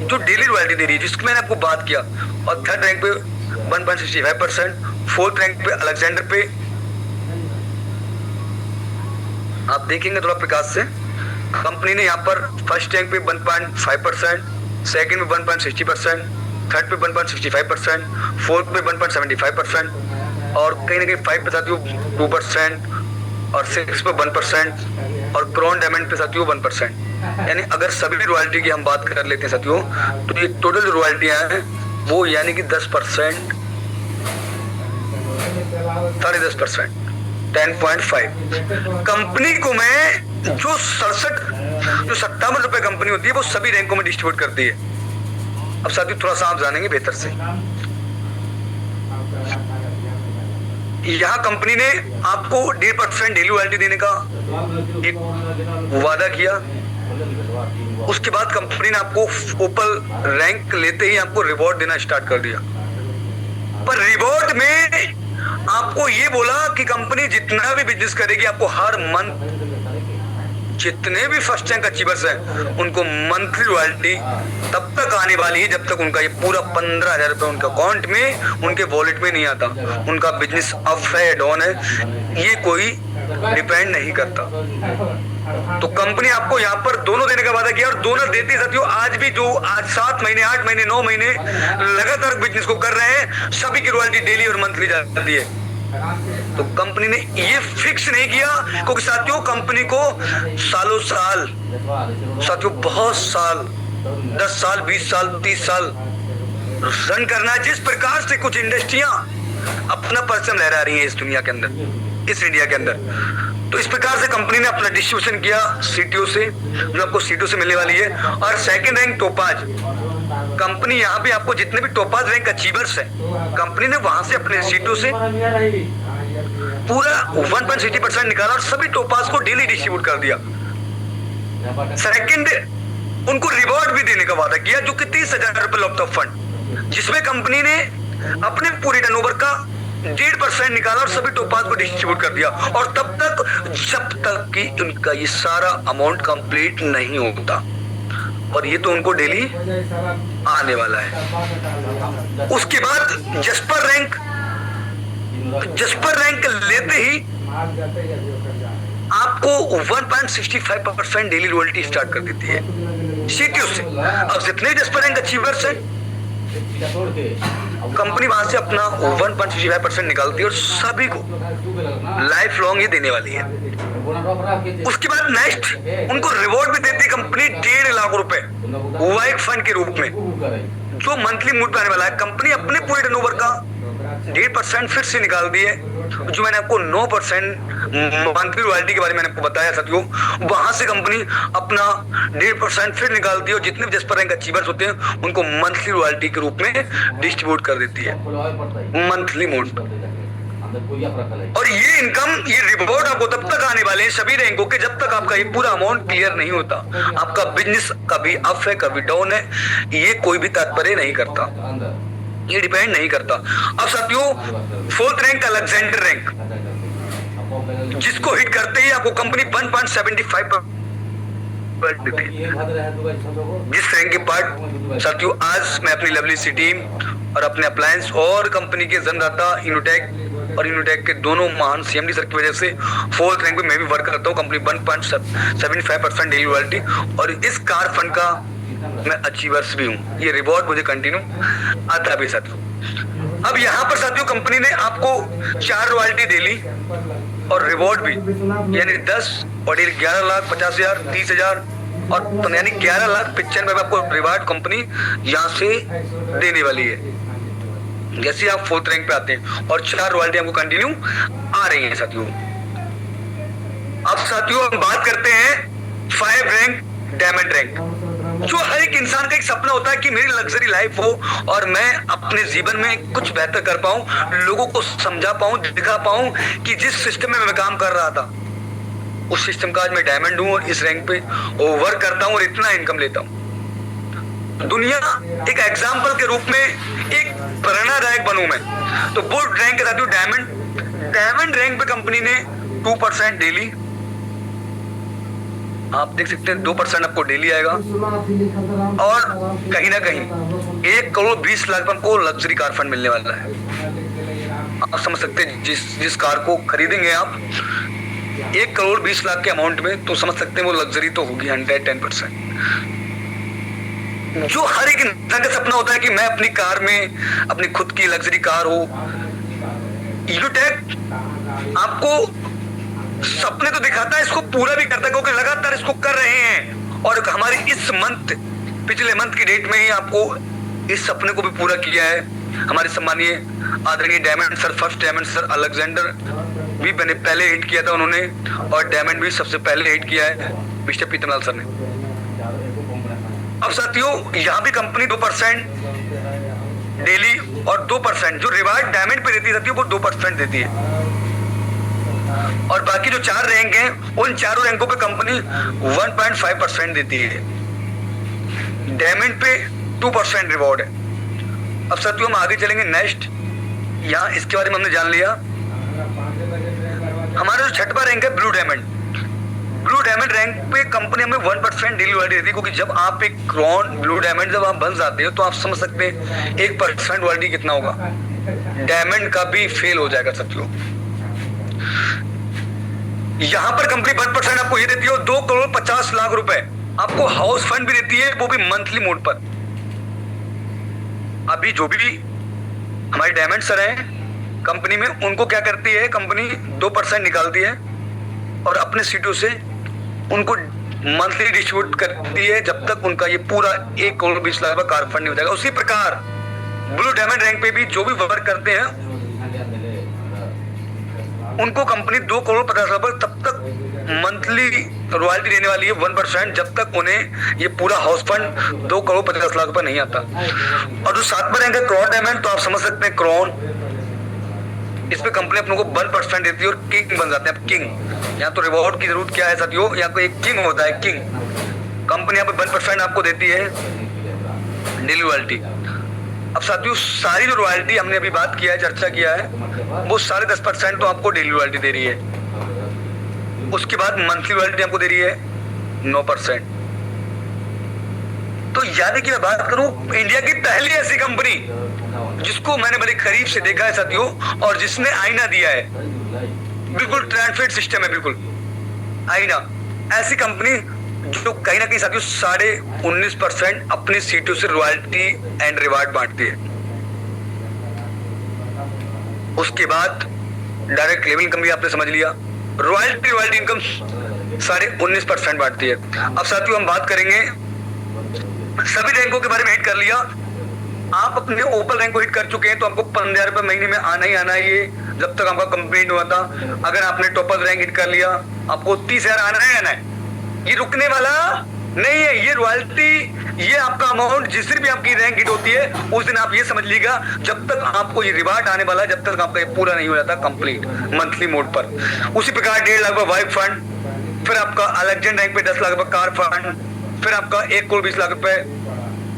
जो डेली रॉयल्टी दे रही है, जिसकी मैंने आपको बात किया, और थर्ड रैंक पे 1.65%, फोर्थ रैंक पे अलेक्जेंडर पे आप देखेंगे थोड़ा प्रकाश से, कंपनी ने यहाँ पर फर्स्ट रैंक पे 1.5%, सेकंड पे 1.60%, थर्ड पे 1.65%, फोर्थ पे 1.75%, और कहीं ना कहीं 5 पे साथियों 2%, और 6 पे 1%, और क्राउन डायमंड पे साथियों 1%। यानी अगर सभी रॉयल्टी की हम बात कर लेते हैं साथियों, तो ये टोटल जो रॉयल्टियां हैं वो यानी कि 10%, 10.5%, 10.5। कंपनी को मैं जो 57 रुपए कंपनी होती है वो सभी रैंकों में डिस्ट्रीब्यूट करती है। अब साथियों थोड़ा सा आप जानेंगे बेहतर से। यहाँ कंपनी ने आपको 1.5% डेली रॉयल्टी देने का एक वादा किया। उसके बाद कंपनी ने आपको ऊपर रैंक लेते ही आपको रिवॉर्ड देना स्टार्ट कर दिया। पर रिवॉर्ड में आपको ये बोला कि कंपनी जितना भी बिजनेस करेगी आपको हर मंथ जितने भी फर्स्ट रैंक अचीवर्स हैं उनको मंथली रॉयल्टी तब तक आने वाली है जब तक उनका ये पूरा 15,000 रुपए उनका अकाउंट में, उनके वॉलेट में नहीं आता। उनका बिजनेस अप है डाउन है ये कोई डिपेंड नहीं करता। तो कंपनी आपको यहाँ पर दोनों देने का वादा किया, और दोनों देती साथियों। आज भी जो आज 7 महीने 8 महीने 9 महीने लगातार बिजनेस को कर रहे हैं, सभी की रॉयल्टी डेली और मंथली जाती है। तो कंपनी ने ये फिक्स नहीं किया, क्योंकि साथियों कंपनी को सालों साल साथियों बहुत साल 10 साल 20 साल 30 साल रन करना है। जिस प्रकार से कुछ इंडस्ट्रियां अपना परचम लहरा रही हैं इस दुनिया के अंदर, इस इंडिया के अंदर, तो इस प्रकार से कंपनी ने अपना डिस्ट्रीब्यूशन किया सीटीओ से, जो आपको सीटीओ से मिलने वाली है। और सेकंड रैंक टोपाज, कंपनी यहाँ पे आपको जितने भी टोपाज रैंक अचीवर्स हैं कंपनी ने वहां से अपने सीटीओ से पूरा 1.60% निकाला और सभी टोपाज को डेली डिस्ट्रीब्यूट कर दिया। सेकंड, उनको रिवॉर्ड भी देने का वादा किया, जो कि 30,000 रुपए लॉकअप फंड, जिसमें कंपनी ने अपने पूरे टर्नओवर का 1.5% निकाला और सभी टोपाज को डिस्ट्रीब्यूट कर दिया। और तब तक जब तक कि उनका ये सारा अमाउंट कंप्लीट नहीं होता, और ये तो उनको डेली आने वाला है। उसके बाद जस्पर रैंक लेते ही आपको 1.65% डेली रॉयल्टी स्टार्ट कर देती है सीटीओ से। अब जितने जस्पर रैंक अचीवर्स हैं कंपनी वहां से अपना 1.65% निकालती है और सभी को लाइफ लॉन्ग ये देने वाली है। उसके बाद नेक्स्ट उनको रिवॉर्ड भी देती है कंपनी 1.5 लाख रुपए वाइक फंड के रूप में, जो मंथली मूड पे आने वाला है। कंपनी अपने पूरे टर्नओवर का 1.5% फिर से निकाल दी है, जो मैंने आपको 9% मंथली रॉयल्टी के बारे में मैंने आपको बताया साथियों। वहां से कंपनी अपना 1.5% फिर निकालती है और जितने भी जस्पर रैंक अचीवर्स होते हैं उनको मंथली रॉयल्टी के रूप में डिस्ट्रीब्यूट कर देती है मंथली मोड। और ये इनकम, ये रिवॉर्ड आपको तब तक आने वाले हैं सभी रैंकों के जब तक आपका ये पूरा अमाउंट क्लियर नहीं होता। आपका बिजनेस कभी अप है कभी डाउन है, ये कोई भी तात्पर्य नहीं करता, ये डिपेंड नहीं करता। अब साथियों फोर्थ रैंक अलेक्जेंडर रैंक, जिसको हिट करते ही आपको कंपनी 1.75 जिस रैंक के पार्ट साथियों आज मैं अपनी लवली सी टीम और अपने अप्लायंस और कंपनी के जन्मदाता इनोटेक और इनोटेक के दोनों महान सीएमडी सर की वजह से फोर्थ रैंक पे मैं भी वर्क करता हूँ। कंपनी 1.75% डेली रॉयल्टी, और इस कार फंड का मैं अचीवर्स भी हूँ। ये रिवॉर्ड मुझे कंटिन्यू आता भी साथियों। अब यहाँ पर साथियों कंपनी ने आपको 4 रॉयल्टी दे ली और रिवॉर्ड भी, यानी 10 और 11,50,000 30,000 और यानी 11,95,000 आपको रिवॉर्ड कंपनी यहाँ से देने वाली है जैसे आप फोर्थ रैंक पे आते हैं, और 4 रॉयल्टी आपको कंटिन्यू आ रही है साथियों। अब साथियों हम बात करते हैं 5 रैंक डायमंड रैंक, जो हर एक इंसान का एक सपना होता है कि मेरी लग्जरी लाइफ हो और मैं अपने जीवन में कुछ बेहतर कर पाऊं, लोगों को समझा पाऊं, दिखा पाऊं कि जिस सिस्टम में मैं काम कर रहा था उस सिस्टम का आज मैं डायमंड हूं और इस रैंक पे वर्क करता हूं और इतना इनकम लेता हूं। दुनिया एक एग्जाम्पल के रूप में एक प्रेरणादायक बनूं मैं, तो वो रैंक के साथ डायमंड रैंक पे कंपनी ने 2% डेली, आप देख सकते हैं 2% आपको डेली आएगा। और कहीं ना कहीं 1 करोड़ 20 लाख पर हमको लग्जरी कार फंड मिलने वाला है। आप समझ सकते हैं जिस कार को खरीदेंगे आप 1 करोड़ 20 लाख के अमाउंट में, तो समझ सकते हैं वो लग्जरी तो होगी 110%। जो हर एक इंसान का सपना होता है कि मैं अपनी कार में अपनी खुद की लग्जरी कार हो। यूटेक आपको सपने तो दिखाता है, इसको पूरा भी करता है, क्योंकि लगातार इसको कर रहे हैं। और हमारी इस मंथ, पिछले मंथ की डेट में ही आपको इस सपने को भी पूरा किया है। हमारे सम्मानीय आदरणीय diamond sir, first diamond sir Alexander भी मैंने पहले हिट किया था उन्होंने, और डायमंड भी सबसे पहले हिट किया है मिस्टर पीतमलाल सर ने। अब साथियों यहाँ भी कंपनी 2% डेली और 2% जो रिवार्ड डायमंड पे देती है साथियों, वो 2% देती है। और बाकी जो 4 रैंक हैं, उन चारों रैंकों पे कंपनी 1.5% देती है। डायमंड पे 2% रिवॉर्ड है। अब साथियों हम आगे चलेंगे नेक्स्ट। यहाँ इसके बारे में हमने जान लिया। हमारा जो 6वां रैंक है ब्लू डायमंड रैंक पे कंपनी हमें 1% डेली रॉयल्टी देती है, क्योंकि जब आप एक क्रॉन ब्लू डायमंड जब आप बन जाते हो तो आप समझ सकते हैं 1% रॉयल्टी कितना होगा। डायमंड का भी फेल हो जाएगा साथियों। यहां पर कंपनी 1% आपको ये देती है, 2 करोड़ 50 लाख रुपए आपको हाउस फंड भी देती है, वो भी मंथली मोड पर। अभी जो भी हमारे डायमंड सर हैं कंपनी में, उनको क्या करती है कंपनी 2% निकालती है और अपने सीटों से उनको मंथली डिस्ट्रीब्यूट करती है, जब तक उनका ये पूरा 1 करोड़ 20 लाख का कार फंड नहीं हो जाएगा। उसी प्रकार ब्लू डायमंड रैंक पे भी जो भी वर्क करते हैं उनको कंपनी 2 करोड़ 50 लाख पर तब तक मंथली रॉयल्टी देने वाली है 1%, जब तक उन्हें ये पूरा हाउस फंड 2 करोड़ 50 लाख पर नहीं आता। और जो 7वां रैंक है क्रॉन डायमंड, तो आप समझ सकते हैं क्रॉन, इस पे कंपनी अपने को 1% देती है और किंग बन जाते हैं। किंग यहाँ तो रिवॉर्ड की जरूरत क्या है साथियों, यहाँ को एक किंग होता है। किंग कंपनी यहाँ पे 1% आपको देती है डेली रॉयल्टी। अब साथियों सारी जो रॉयल्टी हमने अभी बात किया है, चर्चा किया है, वो सारे 10% तो आपको डेली रॉयल्टी दे रही है। उसके बाद मंथली रॉयल्टी आपको दे रही है 9%। तो यानी कि मैं बात करूं इंडिया की पहली ऐसी कंपनी जिसको मैंने बड़े करीब से देखा है साथियों, और जिसने आईना दिया है, बिल्कुल ट्रांसफर सिस्टम है, बिल्कुल आईना। ऐसी कंपनी जो कहीं ना कहीं साथियों 19.5% अपनी सीटों से रॉयल्टी एंड रिवार्ड बांटती है। उसके बाद डायरेक्ट लेवल इनकम भी आपने समझ लिया, रॉयल्टी इनकम 19.5% बांटती है। अब साथियों हम बात करेंगे सभी रैंकों के बारे में। हिट कर लिया आप, अपने ओपन रैंक को हिट कर चुके हैं, तो आपको 15,000 रुपए महीने में आना ही आना है, ये जब तक आपका कंप्लीट हुआ था। अगर आपने टॉपर रैंक हिट कर लिया, आपको 30,000 आना है। ये रुकने वाला नहीं है, ये रॉयल्टी, ये आपका अमाउंट जिस दिन भी आपकी रैंक हिट होती है उस दिन आप ये समझ लीजिएगा, जब तक आपको ये रिवार्ड आने वाला है, जब तक आपका ये पूरा नहीं हो जाता कंप्लीट मंथली मोड पर। उसी प्रकार 1.5 लाख रुपए वाइफ फंड, फिर आपका अलेक्जेंडर रैंक पे 10 लाख रुपए कार फंड, फिर आपका 1 करोड़ 20 लाख रुपए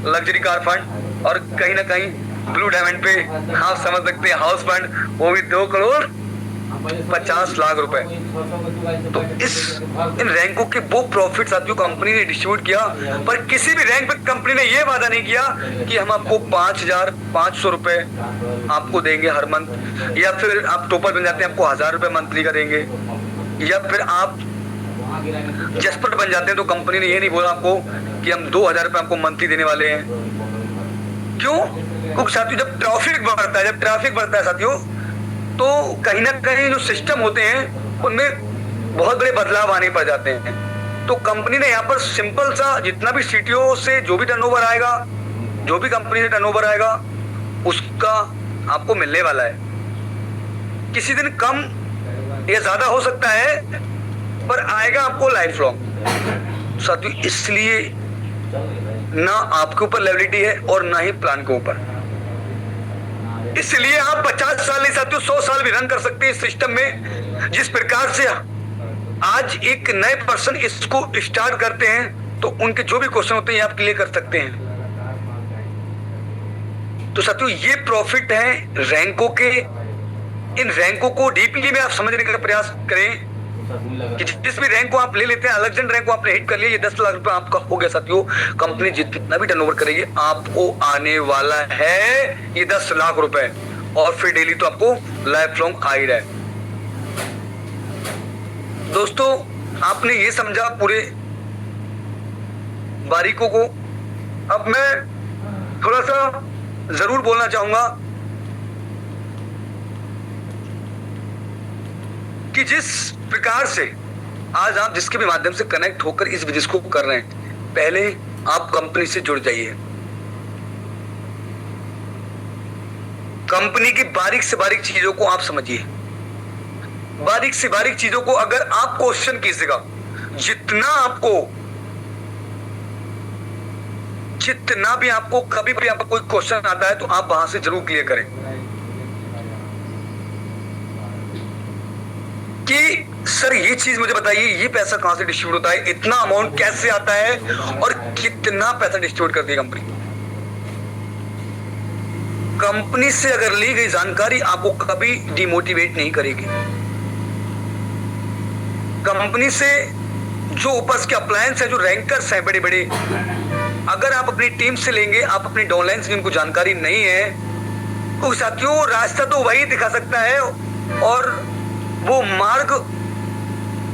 लग्जरी कार फंड, और कहीं ना कहीं ब्लू डायमंड पे आप समझ सकते हैं हाउस फंड, वो भी 2 करोड़ 50 लाख रुपए। तो इन रैंकों के वो प्रॉफिट साथियों कंपनी ने डिस्ट्रीब्यूट किया, पर किसी भी रैंक पे कंपनी ने ये वादा नहीं किया कि हम आपको 5,500 रुपए आपको देंगे हर मंथ, या फिर आप टॉपर बन जाते हैं आपको 1,000 रुपए मंथली का देंगे, या फिर आप जस्पर बन जाते हैं तो कंपनी ने ये नहीं बोला आपको कि हम 2,000 रुपए आपको मंथली देने वाले हैं। क्यों? क्योंकि साथियों जब ट्रैफिक बढ़ता है साथियों, तो कहीं ना कहीं जो सिस्टम होते हैं उनमें बहुत बड़े बदलाव आने पड़ जाते हैं। तो कंपनी ने यहाँ पर सिंपल सा, जितना भी सीटीओ से जो भी टर्नओवर आएगा, जो भी कंपनी से टर्नओवर आएगा, उसका आपको मिलने वाला है। किसी दिन कम या ज्यादा हो सकता है, पर आएगा आपको लाइफ लॉन्ग साथियों। इसलिए ना आपके ऊपर लायबिलिटी है और ना ही प्लान के ऊपर। इसलिए आप 50 साल नहीं साथियों 100 साल भी रन कर सकते हैं इस सिस्टम में। जिस प्रकार से आज एक नए पर्सन इसको स्टार्ट करते हैं, तो उनके जो भी क्वेश्चन होते हैं आप क्लियर कर सकते हैं। तो साथियों ये प्रॉफिट है रैंकों के। इन रैंकों को डीपली में आप समझने का प्रयास करें कि जिस भी रैंक को आप ले लेते हैं, अलेक्जेंडर रैंक को आपने हिट कर लिया, ये 10 लाख रुपए आपका हो गया साथियों। कंपनी जितना भी टर्नओवर करेगी आपको आने वाला है ये 10 लाख रुपए, और फिर डेली तो आपको लाइफ लॉन्ग आ ही रहा है। दोस्तों आपने ये समझा पूरे बारीकों को। अब मैं थोड़ा सा जरूर बोलना चाहूंगा कि जिस प्रकार से आज आप जिसके भी माध्यम से कनेक्ट होकर इस बिजनेस को कर रहे हैं, पहले आप कंपनी से जुड़ जाइए। कंपनी की बारीक से बारीक चीजों को आप समझिए। बारीक से बारीक चीजों को अगर आप क्वेश्चन कीजिएगा, जितना भी आपको कभी भी आपका कोई क्वेश्चन आता है तो आप वहां से जरूर क्लियर करें कि सर ये चीज मुझे बताइए, ये पैसा कहां से डिस्ट्रीब्यूट होता है, इतना अमाउंट कैसे आता है और कितना पैसा डिस्ट्रीब्यूट करती है कंपनी। कंपनी से अगर ली गई जानकारी आपको कभी डिमोटिवेट नहीं करेगी। कंपनी से जो ऊपर के अप्लायंस है, जो रैंकर्स हैं बड़े बड़े, अगर आप अपनी टीम से लेंगे, आप अपनी डाउनलाइन से जिनको जानकारी नहीं है, तो साथियों रास्ता तो वही दिखा सकता है और वो मार्ग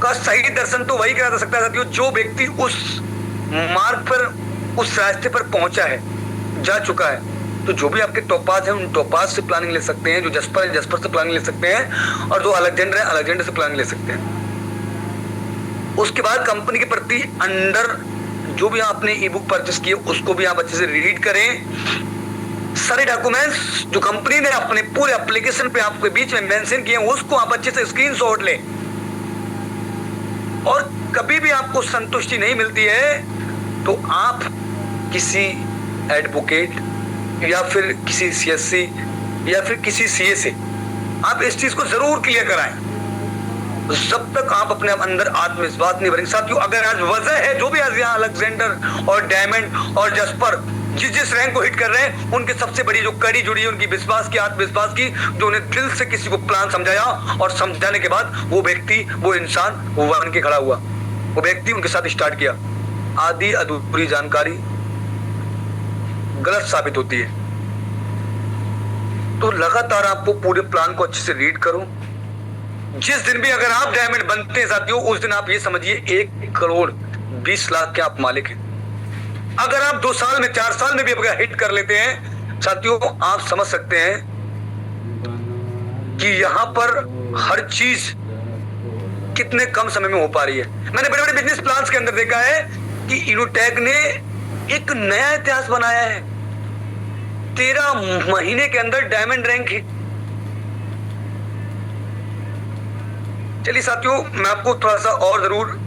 का सही दर्शन तो वही करा सकता है साथियों जो व्यक्ति उस मार्ग पर, उस रास्ते पर पहुंचा है, जा चुका है। तो जो भी आपके टॉपाज हैं उन टॉपाज से प्लानिंग ले सकते हैं, जो जस्पर है जस्पर से प्लानिंग ले सकते हैं, और जो अलेक्जेंडर है अलेक्जेंडर से प्लानिंग ले सकते हैं। उसके बाद कंपनी के प्रति अंडर जो भी आपने ई बुक परचेस किए उसको भी आप अच्छे से रीड करें। सारे डॉक्यूमेंट्स जो कंपनी ने अपने पूरे एप्लीकेशन पे आपके बीच में मेंशन किए उसको आप अच्छे से स्क्रीनशॉट लें। और कभी भी आपको संतुष्टि नहीं मिलती है तो आप किसी एडवोकेट या फिर किसी सीएससी या फिर किसी सीए से आप इस चीज को जरूर क्लियर कराएं। जब तक आप अपने अंदर आत्मविश्वास नहीं भरेंगे साथियों, अगर आज वजह है जो भी आज यहाँ अलेक्जेंडर और डायमंड और जस्पर जिस रैंक को हिट कर रहे हैं, उनकी सबसे बड़ी जो कड़ी जुड़ी है उनकी विश्वास की, आत्मविश्वास की, जो उन्हें दिल से किसी को प्लान समझाया और समझाने के बाद वो व्यक्ति, वो इंसान वो बन के खड़ा हुआ, वो व्यक्ति उनके साथ स्टार्ट किया। आधी अधूरी जानकारी गलत साबित होती है। तो लगातार आपको पूरे प्लान को अच्छे से रीड करो। जिस दिन भी अगर आप डायमंड बनते हैं साथियों, उस दिन आप ये समझिए 1 करोड़ 20 लाख के आप मालिक हैं। अगर आप 2 साल में 4 साल में भी अगर हिट कर लेते हैं साथियों, आप समझ सकते हैं कि यहां पर हर चीज कितने कम समय में हो पा रही है। मैंने बड़े बड़े बिजनेस प्लान्स के अंदर देखा है कि इनोटेक ने एक नया इतिहास बनाया है। 13 महीने के अंदर डायमंड रैंक हिट। चलिए साथियों, मैं आपको थोड़ा सा और जरूर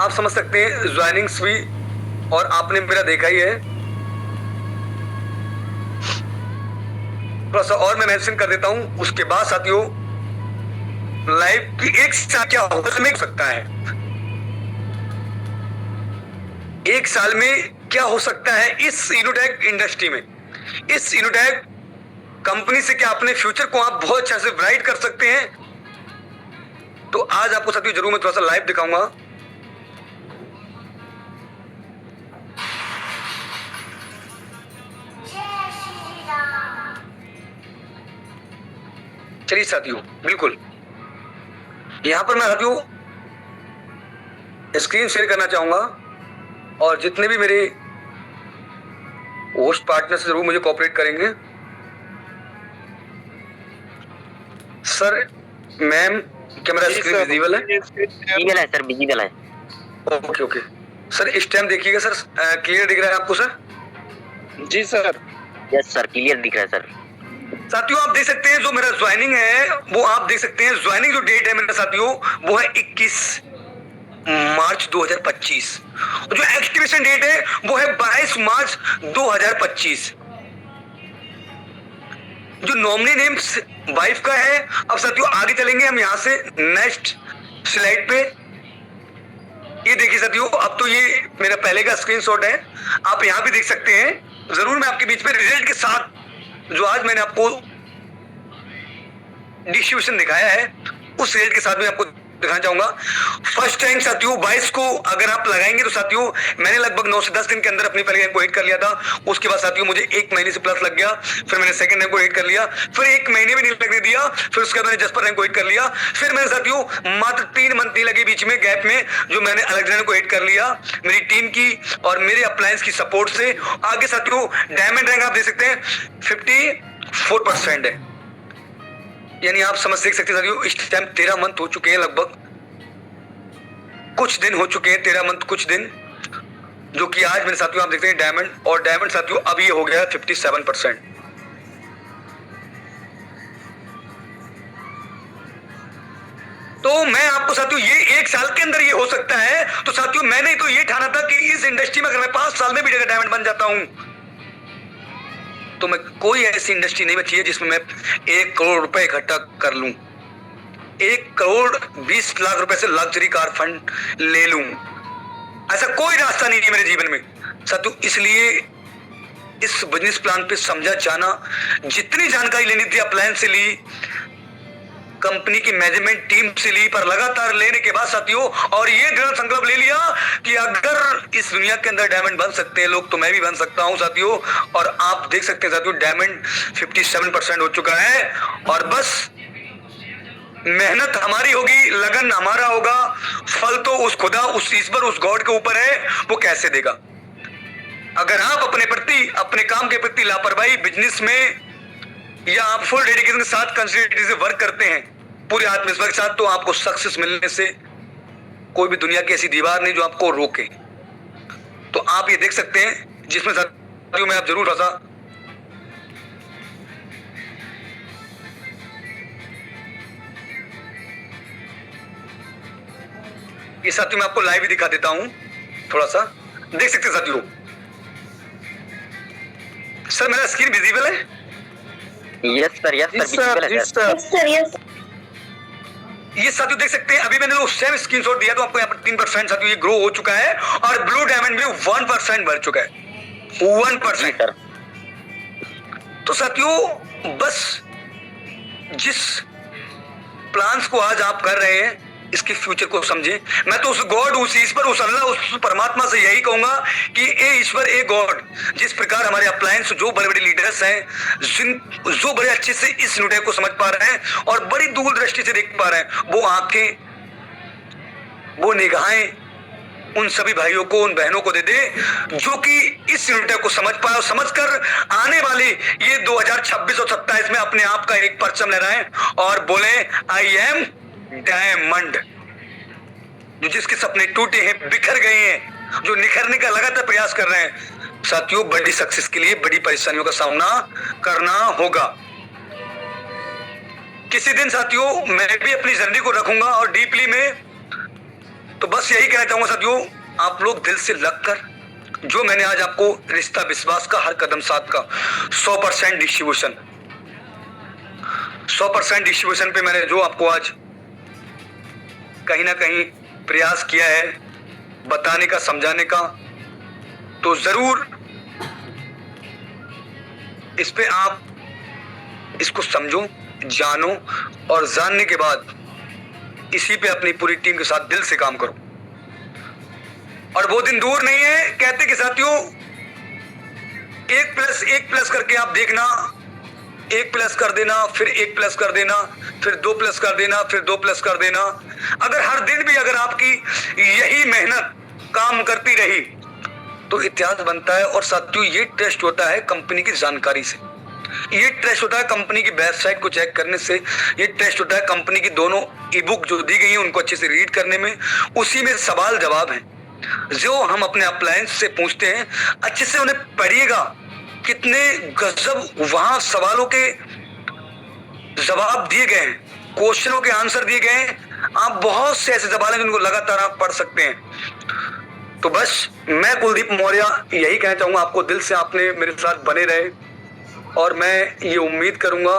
आप समझ सकते हैं ज्वाइनिंग्स भी, और आपने मेरा देखा ही है, थोड़ा सा और मैं मेंशन कर देता हूं। उसके बाद साथियों लाइव की एक साल क्या हो सकता है, 1 साल में क्या हो सकता है इस इनोटेक इंडस्ट्री में, इस इनोटेक कंपनी से क्या अपने फ्यूचर को आप बहुत अच्छे से ब्राइट कर सकते हैं। तो आज आपको साथियों जरूर मैं थोड़ा सा लाइव दिखाऊंगा। चलिए साथियों, बिल्कुल यहां पर मैं साथियों स्क्रीन शेयर करना चाहूंगा, और जितने भी मेरे होस्ट पार्टनर जरूर मुझे कोऑपरेट करेंगे। सर, मैम, क्या मेरा स्क्रीन विजिबल है? विजिबल है सर, विजिबल है। ओके ओके सर, इस टाइम देखिएगा सर, क्लियर दिख रहा है आपको सर? जी सर। यस सर, क्लियर दिख रहा है सर। साथियों आप देख सकते हैं जो मेरा ज्वाइनिंग है वो आप देख सकते हैं। ज्वाइनिंग जो डेट है मेरा साथियों वो है 21 मार्च 2025। जो एक्टिवेशन डेट है वो है 22 मार्च 2025। जो नॉमिनी नेम वाइफ का है। अब साथियों आगे चलेंगे हम यहाँ से नेक्स्ट स्लाइड पे। ये देखिए साथियों, अब तो ये मेरा पहले का स्क्रीनशॉट है, आप यहाँ भी देख सकते हैं। जरूर मैं आपके बीच में रिजल्ट के साथ जो आज मैंने आपको डिस्ट्रीब्यूशन दिखाया है उस रेट के साथ में आपको दिखाना चाहूंगा। फर्स्ट टाइम साथियों 22 को अगर आप लगाएंगे तो साथियों मैंने लगभग 9 से 10 दिन के अंदर अपनी पहले रैंक को हिट कर लिया था। उसके बाद साथियों मुझे 1 महीने से प्लस लग गया, फिर मैंने सेकंड रैंक को हिट कर लिया, फिर 1 महीने भी नहीं लगने दिया, फिर उसके बाद मैंने जसपर रैंक को हिट कर लिया, फिर मैंने साथियों मात्र 3 मंथ नहीं लगे बीच में गैप में जो मैंने अलेक्जेंडर को हिट कर लिया मेरी टीम की और मेरे अप्लायंस की सपोर्ट से। आगे साथियों डायमंड रैंक आप देख सकते हैं 54% है, यानी आप समझ देख सकते हैं साथियों इस टाइम 13 मंथ हो चुके हैं, लगभग कुछ दिन हो चुके हैं, 13 मंथ कुछ दिन, जो कि आज मेरे साथियों आप देखते हैं डायमंड, और डायमंड साथियों अब ये हो गया 57%। तो मैं आपको साथियों ये 1 साल के अंदर ये हो सकता है, तो साथियों मैंने तो ये ठाना था कि इस इंडस्ट्री में अगर मैं 5 साल में भी अगर डायमंड बन जाता हूं तो मैं कोई ऐसी इंडस्ट्री नहीं बची है जिसमें मैं 1 करोड़ रुपए इकट्ठा कर लूं, 1 करोड़ 20 लाख रुपए से लग्जरी कार फंड ले लूं। ऐसा कोई रास्ता नहीं है मेरे जीवन में साथियों। इसलिए इस बिजनेस प्लान पे समझा जाना, जितनी जानकारी लेनी थी अप्लायंस से ली, कंपनी की मैनेजमेंट टीम से ली, पर लगातार लेने के बाद साथियों और ये दृढ़ संकल्प ले लिया कि अगर इस दुनिया के अंदर डायमंड बन सकते हैं लोग तो मैं भी बन सकता हूं साथियों। और आप देख सकते हैं साथियों डायमंड 57% हो चुका है, और बस मेहनत हमारी होगी, लगन हमारा होगा, फल तो उस खुदा, उस ईश्वर, उस गॉड के ऊपर है, वो कैसे देगा। अगर आप अपने प्रति, अपने काम के प्रति लापरवाही बिजनेस में, या आप फुल डेडिकेशन के साथ कंसिस्टेंसी से वर्क करते हैं पूरे आत्मविश्वास के साथ, तो आपको सक्सेस मिलने से कोई भी दुनिया की ऐसी दीवार नहीं जो आपको रोके। तो आप ये देख सकते हैं जिसमें साथियों में आप जरूर फंसा, ये साथियों मैं आपको लाइव भी दिखा देता हूं, थोड़ा सा देख सकते हैं साथियों। सर मेरा स्क्रीन विजिबल है? Yes sir, yes sir, yes. ये साथियों देख सकते हैं अभी मैंने वो सेम स्क्रीनशॉट दिया तो आपको यहाँ पर 3% साथियों ये ग्रो हो चुका है, और ब्लू डायमंड में 1% बढ़ चुका है, 1%। तो साथियों बस जिस प्लान्स को आज आप कर रहे हैं इसके फ्यूचर को समझें। मैं तो उस गॉड, उस ईश्वर, उस अल्लाह, उस परमात्मा से यही कहूंगा कि ए ईश्वर, ए गॉड, जिस प्रकार हमारे अप्लायंस जो बड़े बड़े लीडर्स हैं, जो बड़े अच्छे से इस नुडे को समझ पा रहे हैं और बड़ी दूरदृष्टि से देख पा रहे हैं, वो आंखें, वो निगाहें उन सभी भाइयों को, उन बहनों को दे दे जो कि इस नुडे को समझ पाए और समझकर आने वाले ये 2026 और 27 में अपने आप का एक परचम लहराएं और बोले आई एम डायमंड। जो जिसके सपने टूटे हैं, बिखर गए हैं, जो निखरने का लगातार प्रयास कर रहे हैं साथियों, बड़ी सक्सेस के लिए बड़ी परेशानियों का सामना करना होगा। किसी दिन साथियों मैं भी अपनी जर्नी को रखूंगा और डीपली में, तो बस यही कहना चाहूंगा साथियों, आप लोग दिल से लगकर जो मैंने आज आपको रिश्ता विश्वास का हर कदम साथ का 100% डिस्ट्रीब्यूशन, 100% डिस्ट्रीब्यूशन पे मैंने जो आपको आज कहीं ना कहीं प्रयास किया है बताने का, समझाने का, तो जरूर इस पे आप इसको समझो, जानो, और जानने के बाद इसी पे अपनी पूरी टीम के साथ दिल से काम करो। और वो दिन दूर नहीं है, कहते कि साथियों 1+1+ करके आप देखना, 1+ कर देना, फिर 1+ कर देना, फिर 2+ कर देना, फिर 2+ कर देना। अगर हर दिन भी अगर आपकी यही मेहनत काम करती रही तो इतिहास बनता है। और साथियों ये टेस्ट होता है कंपनी की जानकारी से, ये टेस्ट होता है कंपनी की वेबसाइट को चेक करने से, ये टेस्ट होता है कंपनी की दोनों ई-बुक जो दी गई है उनको अच्छे से रीड करने में। उसी में सवाल जवाब है जो हम अपने अप्लायंस से पूछते हैं, अच्छे से उन्हें पढ़िएगा, कितने गजब वहां सवालों के जवाब दिए गए हैं, क्वेश्चनों के आंसर दिए गए हैं। आप बहुत से ऐसे सवाल हैं जिनको लगातार आप पढ़ सकते हैं। तो बस मैं कुलदीप मौर्य यही कहना चाहूंगा आपको, दिल से आपने मेरे साथ बने रहे, और मैं ये उम्मीद करूंगा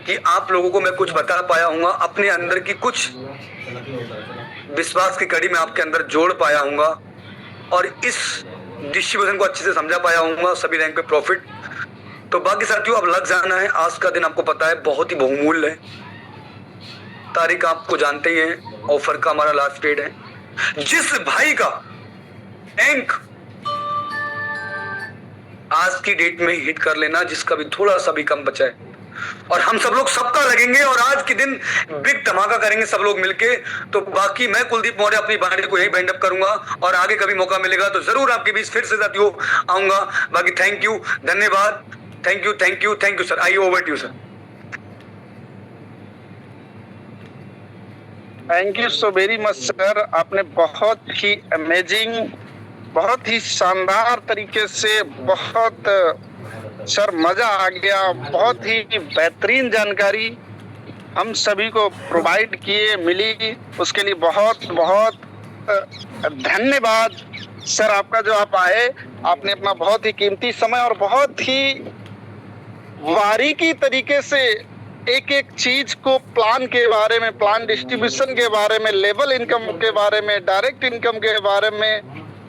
कि आप लोगों को मैं कुछ बता पाया हूंगा, अपने अंदर की कुछ विश्वास की कड़ी में आपके अंदर जोड़ पाया हूंगा, और इस डिस्ट्रीब्यूशन को अच्छे से समझा पाया हूंगा, सभी रैंक पे प्रॉफिट तो बाकी साथियों अब लग जाना है। आज का दिन आपको पता है बहुत ही बहुमूल्य है। तारीख आपको जानते ही हैं, ऑफर का हमारा लास्ट डेट है। जिस भाई का बैंक आज की डेट में हिट कर लेना, जिसका भी थोड़ा सा भी कम बचा है, और हम सब लोग सबका लगेंगे और आज के दिन बिग धमाका करेंगे सब लोग मिलके। तो बाकी मैं कुलदीप मौर्य अपनी बाणी को यही बाइंड अप करूंगा और आगे कभी मौका मिलेगा तो जरूर आपके बीच फिर से साथियों आऊंगा। बाकी थैंक यू, धन्यवाद, thank you thank you thank you sir. I over to you sir. Thank you so very much sir. आपने बहुत ही अमेजिंग, बहुत ही शानदार तरीके से, बहुत सर मजा आ गया, बहुत ही बेहतरीन जानकारी हम सभी को प्रोवाइड किए मिली, उसके लिए बहुत बहुत धन्यवाद सर आपका। जो आप आए, आपने अपना बहुत ही कीमती समय और बहुत ही बारीकी तरीके से एक एक चीज को, प्लान के बारे में, प्लान डिस्ट्रीब्यूशन के बारे में, लेवल इनकम के बारे में, डायरेक्ट इनकम के बारे में,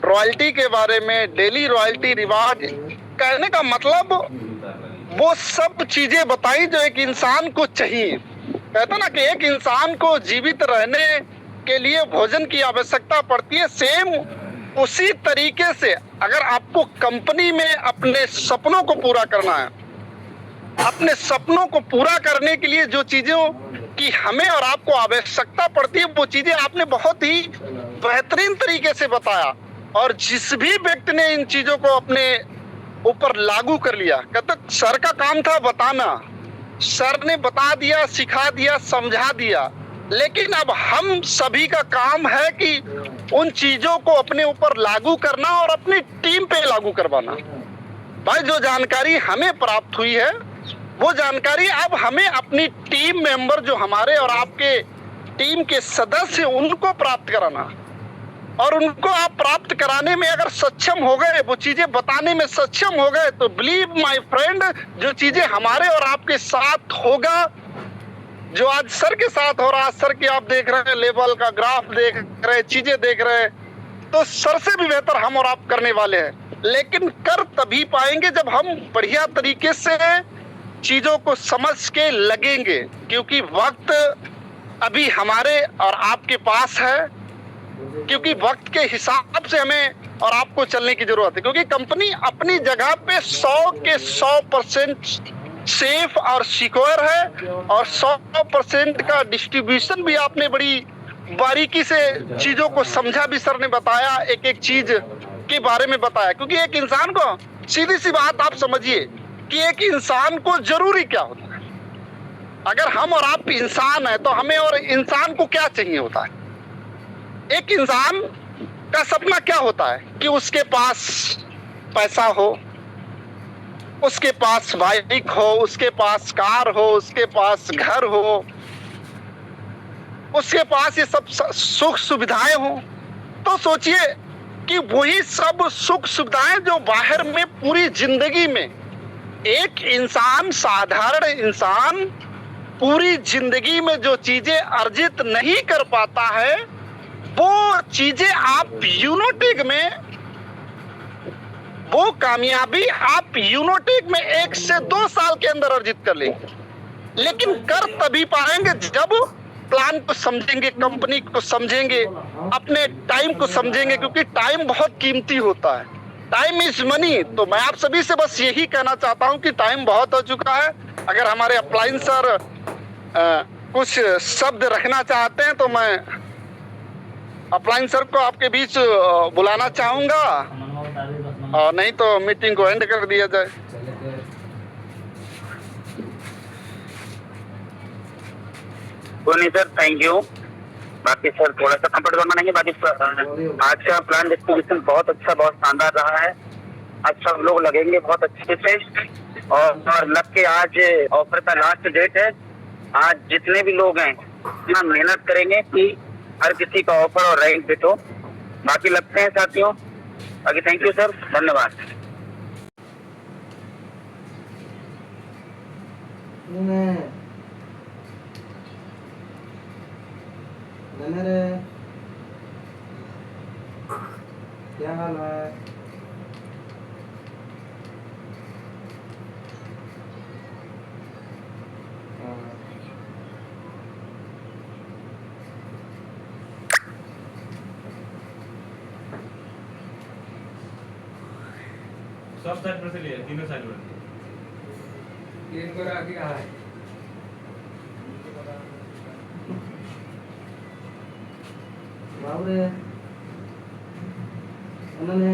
रॉयल्टी के बारे में, डेली रॉयल्टी, रिवार्ड, कहने का मतलब वो सब चीजें बताई जो एक इंसान को चाहिए। कहते ना कि एक इंसान को जीवित रहने के लिए भोजन की आवश्यकता पड़ती है, सेम उसी तरीके से अगर आपको कंपनी में अपने सपनों को पूरा करना है, अपने सपनों को पूरा करने के लिए जो चीजों की हमें और आपको आवश्यकता पड़ती है, वो चीजें आपने बहुत ही बेहतरीन तरीके से बताया। और जिस भी व्यक्ति ने इन चीजों को अपने ऊपर लागू कर लिया, कहते सर का काम था बताना, सर ने बता दिया, सिखा दिया, समझा दिया, लेकिन अब हम सभी का काम है कि उन चीजों को अपने ऊपर लागू करना और अपनी टीम पे लागू करवाना। भाई जो जानकारी हमें प्राप्त हुई है, वो जानकारी अब हमें अपनी टीम मेंबर जो हमारे और आपके टीम के सदस्य, उनको प्राप्त कराना। और उनको आप प्राप्त कराने में अगर सक्षम हो गए, वो चीजें बताने में सक्षम हो गए, तो बिलीव माय फ्रेंड, जो चीजें हमारे और आपके साथ होगा, जो आज सर के साथ हो रहा, सर की आप देख रहे हैं लेवल का ग्राफ देख रहे, चीजें देख रहे, तो सर से भी बेहतर हम और आप करने वाले हैं। लेकिन कर तभी पाएंगे जब हम बढ़िया तरीके से चीजों को समझ के लगेंगे, क्योंकि वक्त अभी हमारे और आपके पास है, क्योंकि वक्त के हिसाब से हमें और आपको चलने की जरूरत है। क्योंकि कंपनी अपनी जगह पे 100 के 100% सेफ और सिक्योर है, और 100% का डिस्ट्रीब्यूशन भी आपने बड़ी बारीकी से चीजों को समझा भी सर ने बताया, एक एक चीज के बारे में बताया। क्योंकि एक इंसान को, सीधी सी बात आप समझिए कि एक इंसान को जरूरी क्या होता है। अगर हम और आप इंसान है तो हमें और इंसान को क्या चाहिए होता है। एक इंसान का सपना क्या होता है कि उसके पास पैसा हो, उसके पास बाइक हो, उसके पास कार हो, उसके पास घर हो, उसके पास ये सब सुख सुविधाएं हो। तो सोचिए कि वही सब सुख सुविधाएं जो बाहर में पूरी जिंदगी में एक इंसान, साधारण इंसान पूरी जिंदगी में जो चीजें अर्जित नहीं कर पाता है, वो चीजें आप यूनोटेक में, वो कामयाबी आप यूनोटेक में 1 से 2 साल के अंदर अर्जित कर लेंगे। लेकिन कर तभी पाएंगे जब प्लान को समझेंगे, कंपनी को समझेंगे, अपने टाइम को समझेंगे, क्योंकि टाइम बहुत कीमती होता है। Time is money. तो मैं आप सभी से बस यही कहना चाहता हूं कि टाइम बहुत हो चुका है। अगर हमारे अपलाइन सर कुछ शब्द रखना चाहते हैं तो मैं अपलाइन सर को आपके बीच बुलाना चाहूंगा, और नहीं तो मीटिंग को एंड कर दिया जाए। नहीं सर, थैंक यू। बाकी सर थोड़ा सा कंफर्ट जोन बनेंगे। बाकी आज का प्लान डिस्ट्रीब्यूशन बहुत अच्छा, बहुत शानदार रहा है। आज सब लोग लगेंगे बहुत अच्छे से, और लग के आज ऑफर का लास्ट डेट है। आज जितने भी लोग हैं इतना मेहनत करेंगे कि हर किसी का ऑफर और रैंक हिट हो। बाकी लगते हैं साथियों। बाकी थैंक यू सर, धन्यवाद। क्या हाल है? सब साइड पर से लिया, तीनों साइड पर। तीन को आगे आए बाबरे उन्होंने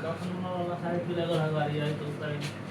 दस नंबर वाला साइड पे लगा है गाड़ी आई तो उस साइड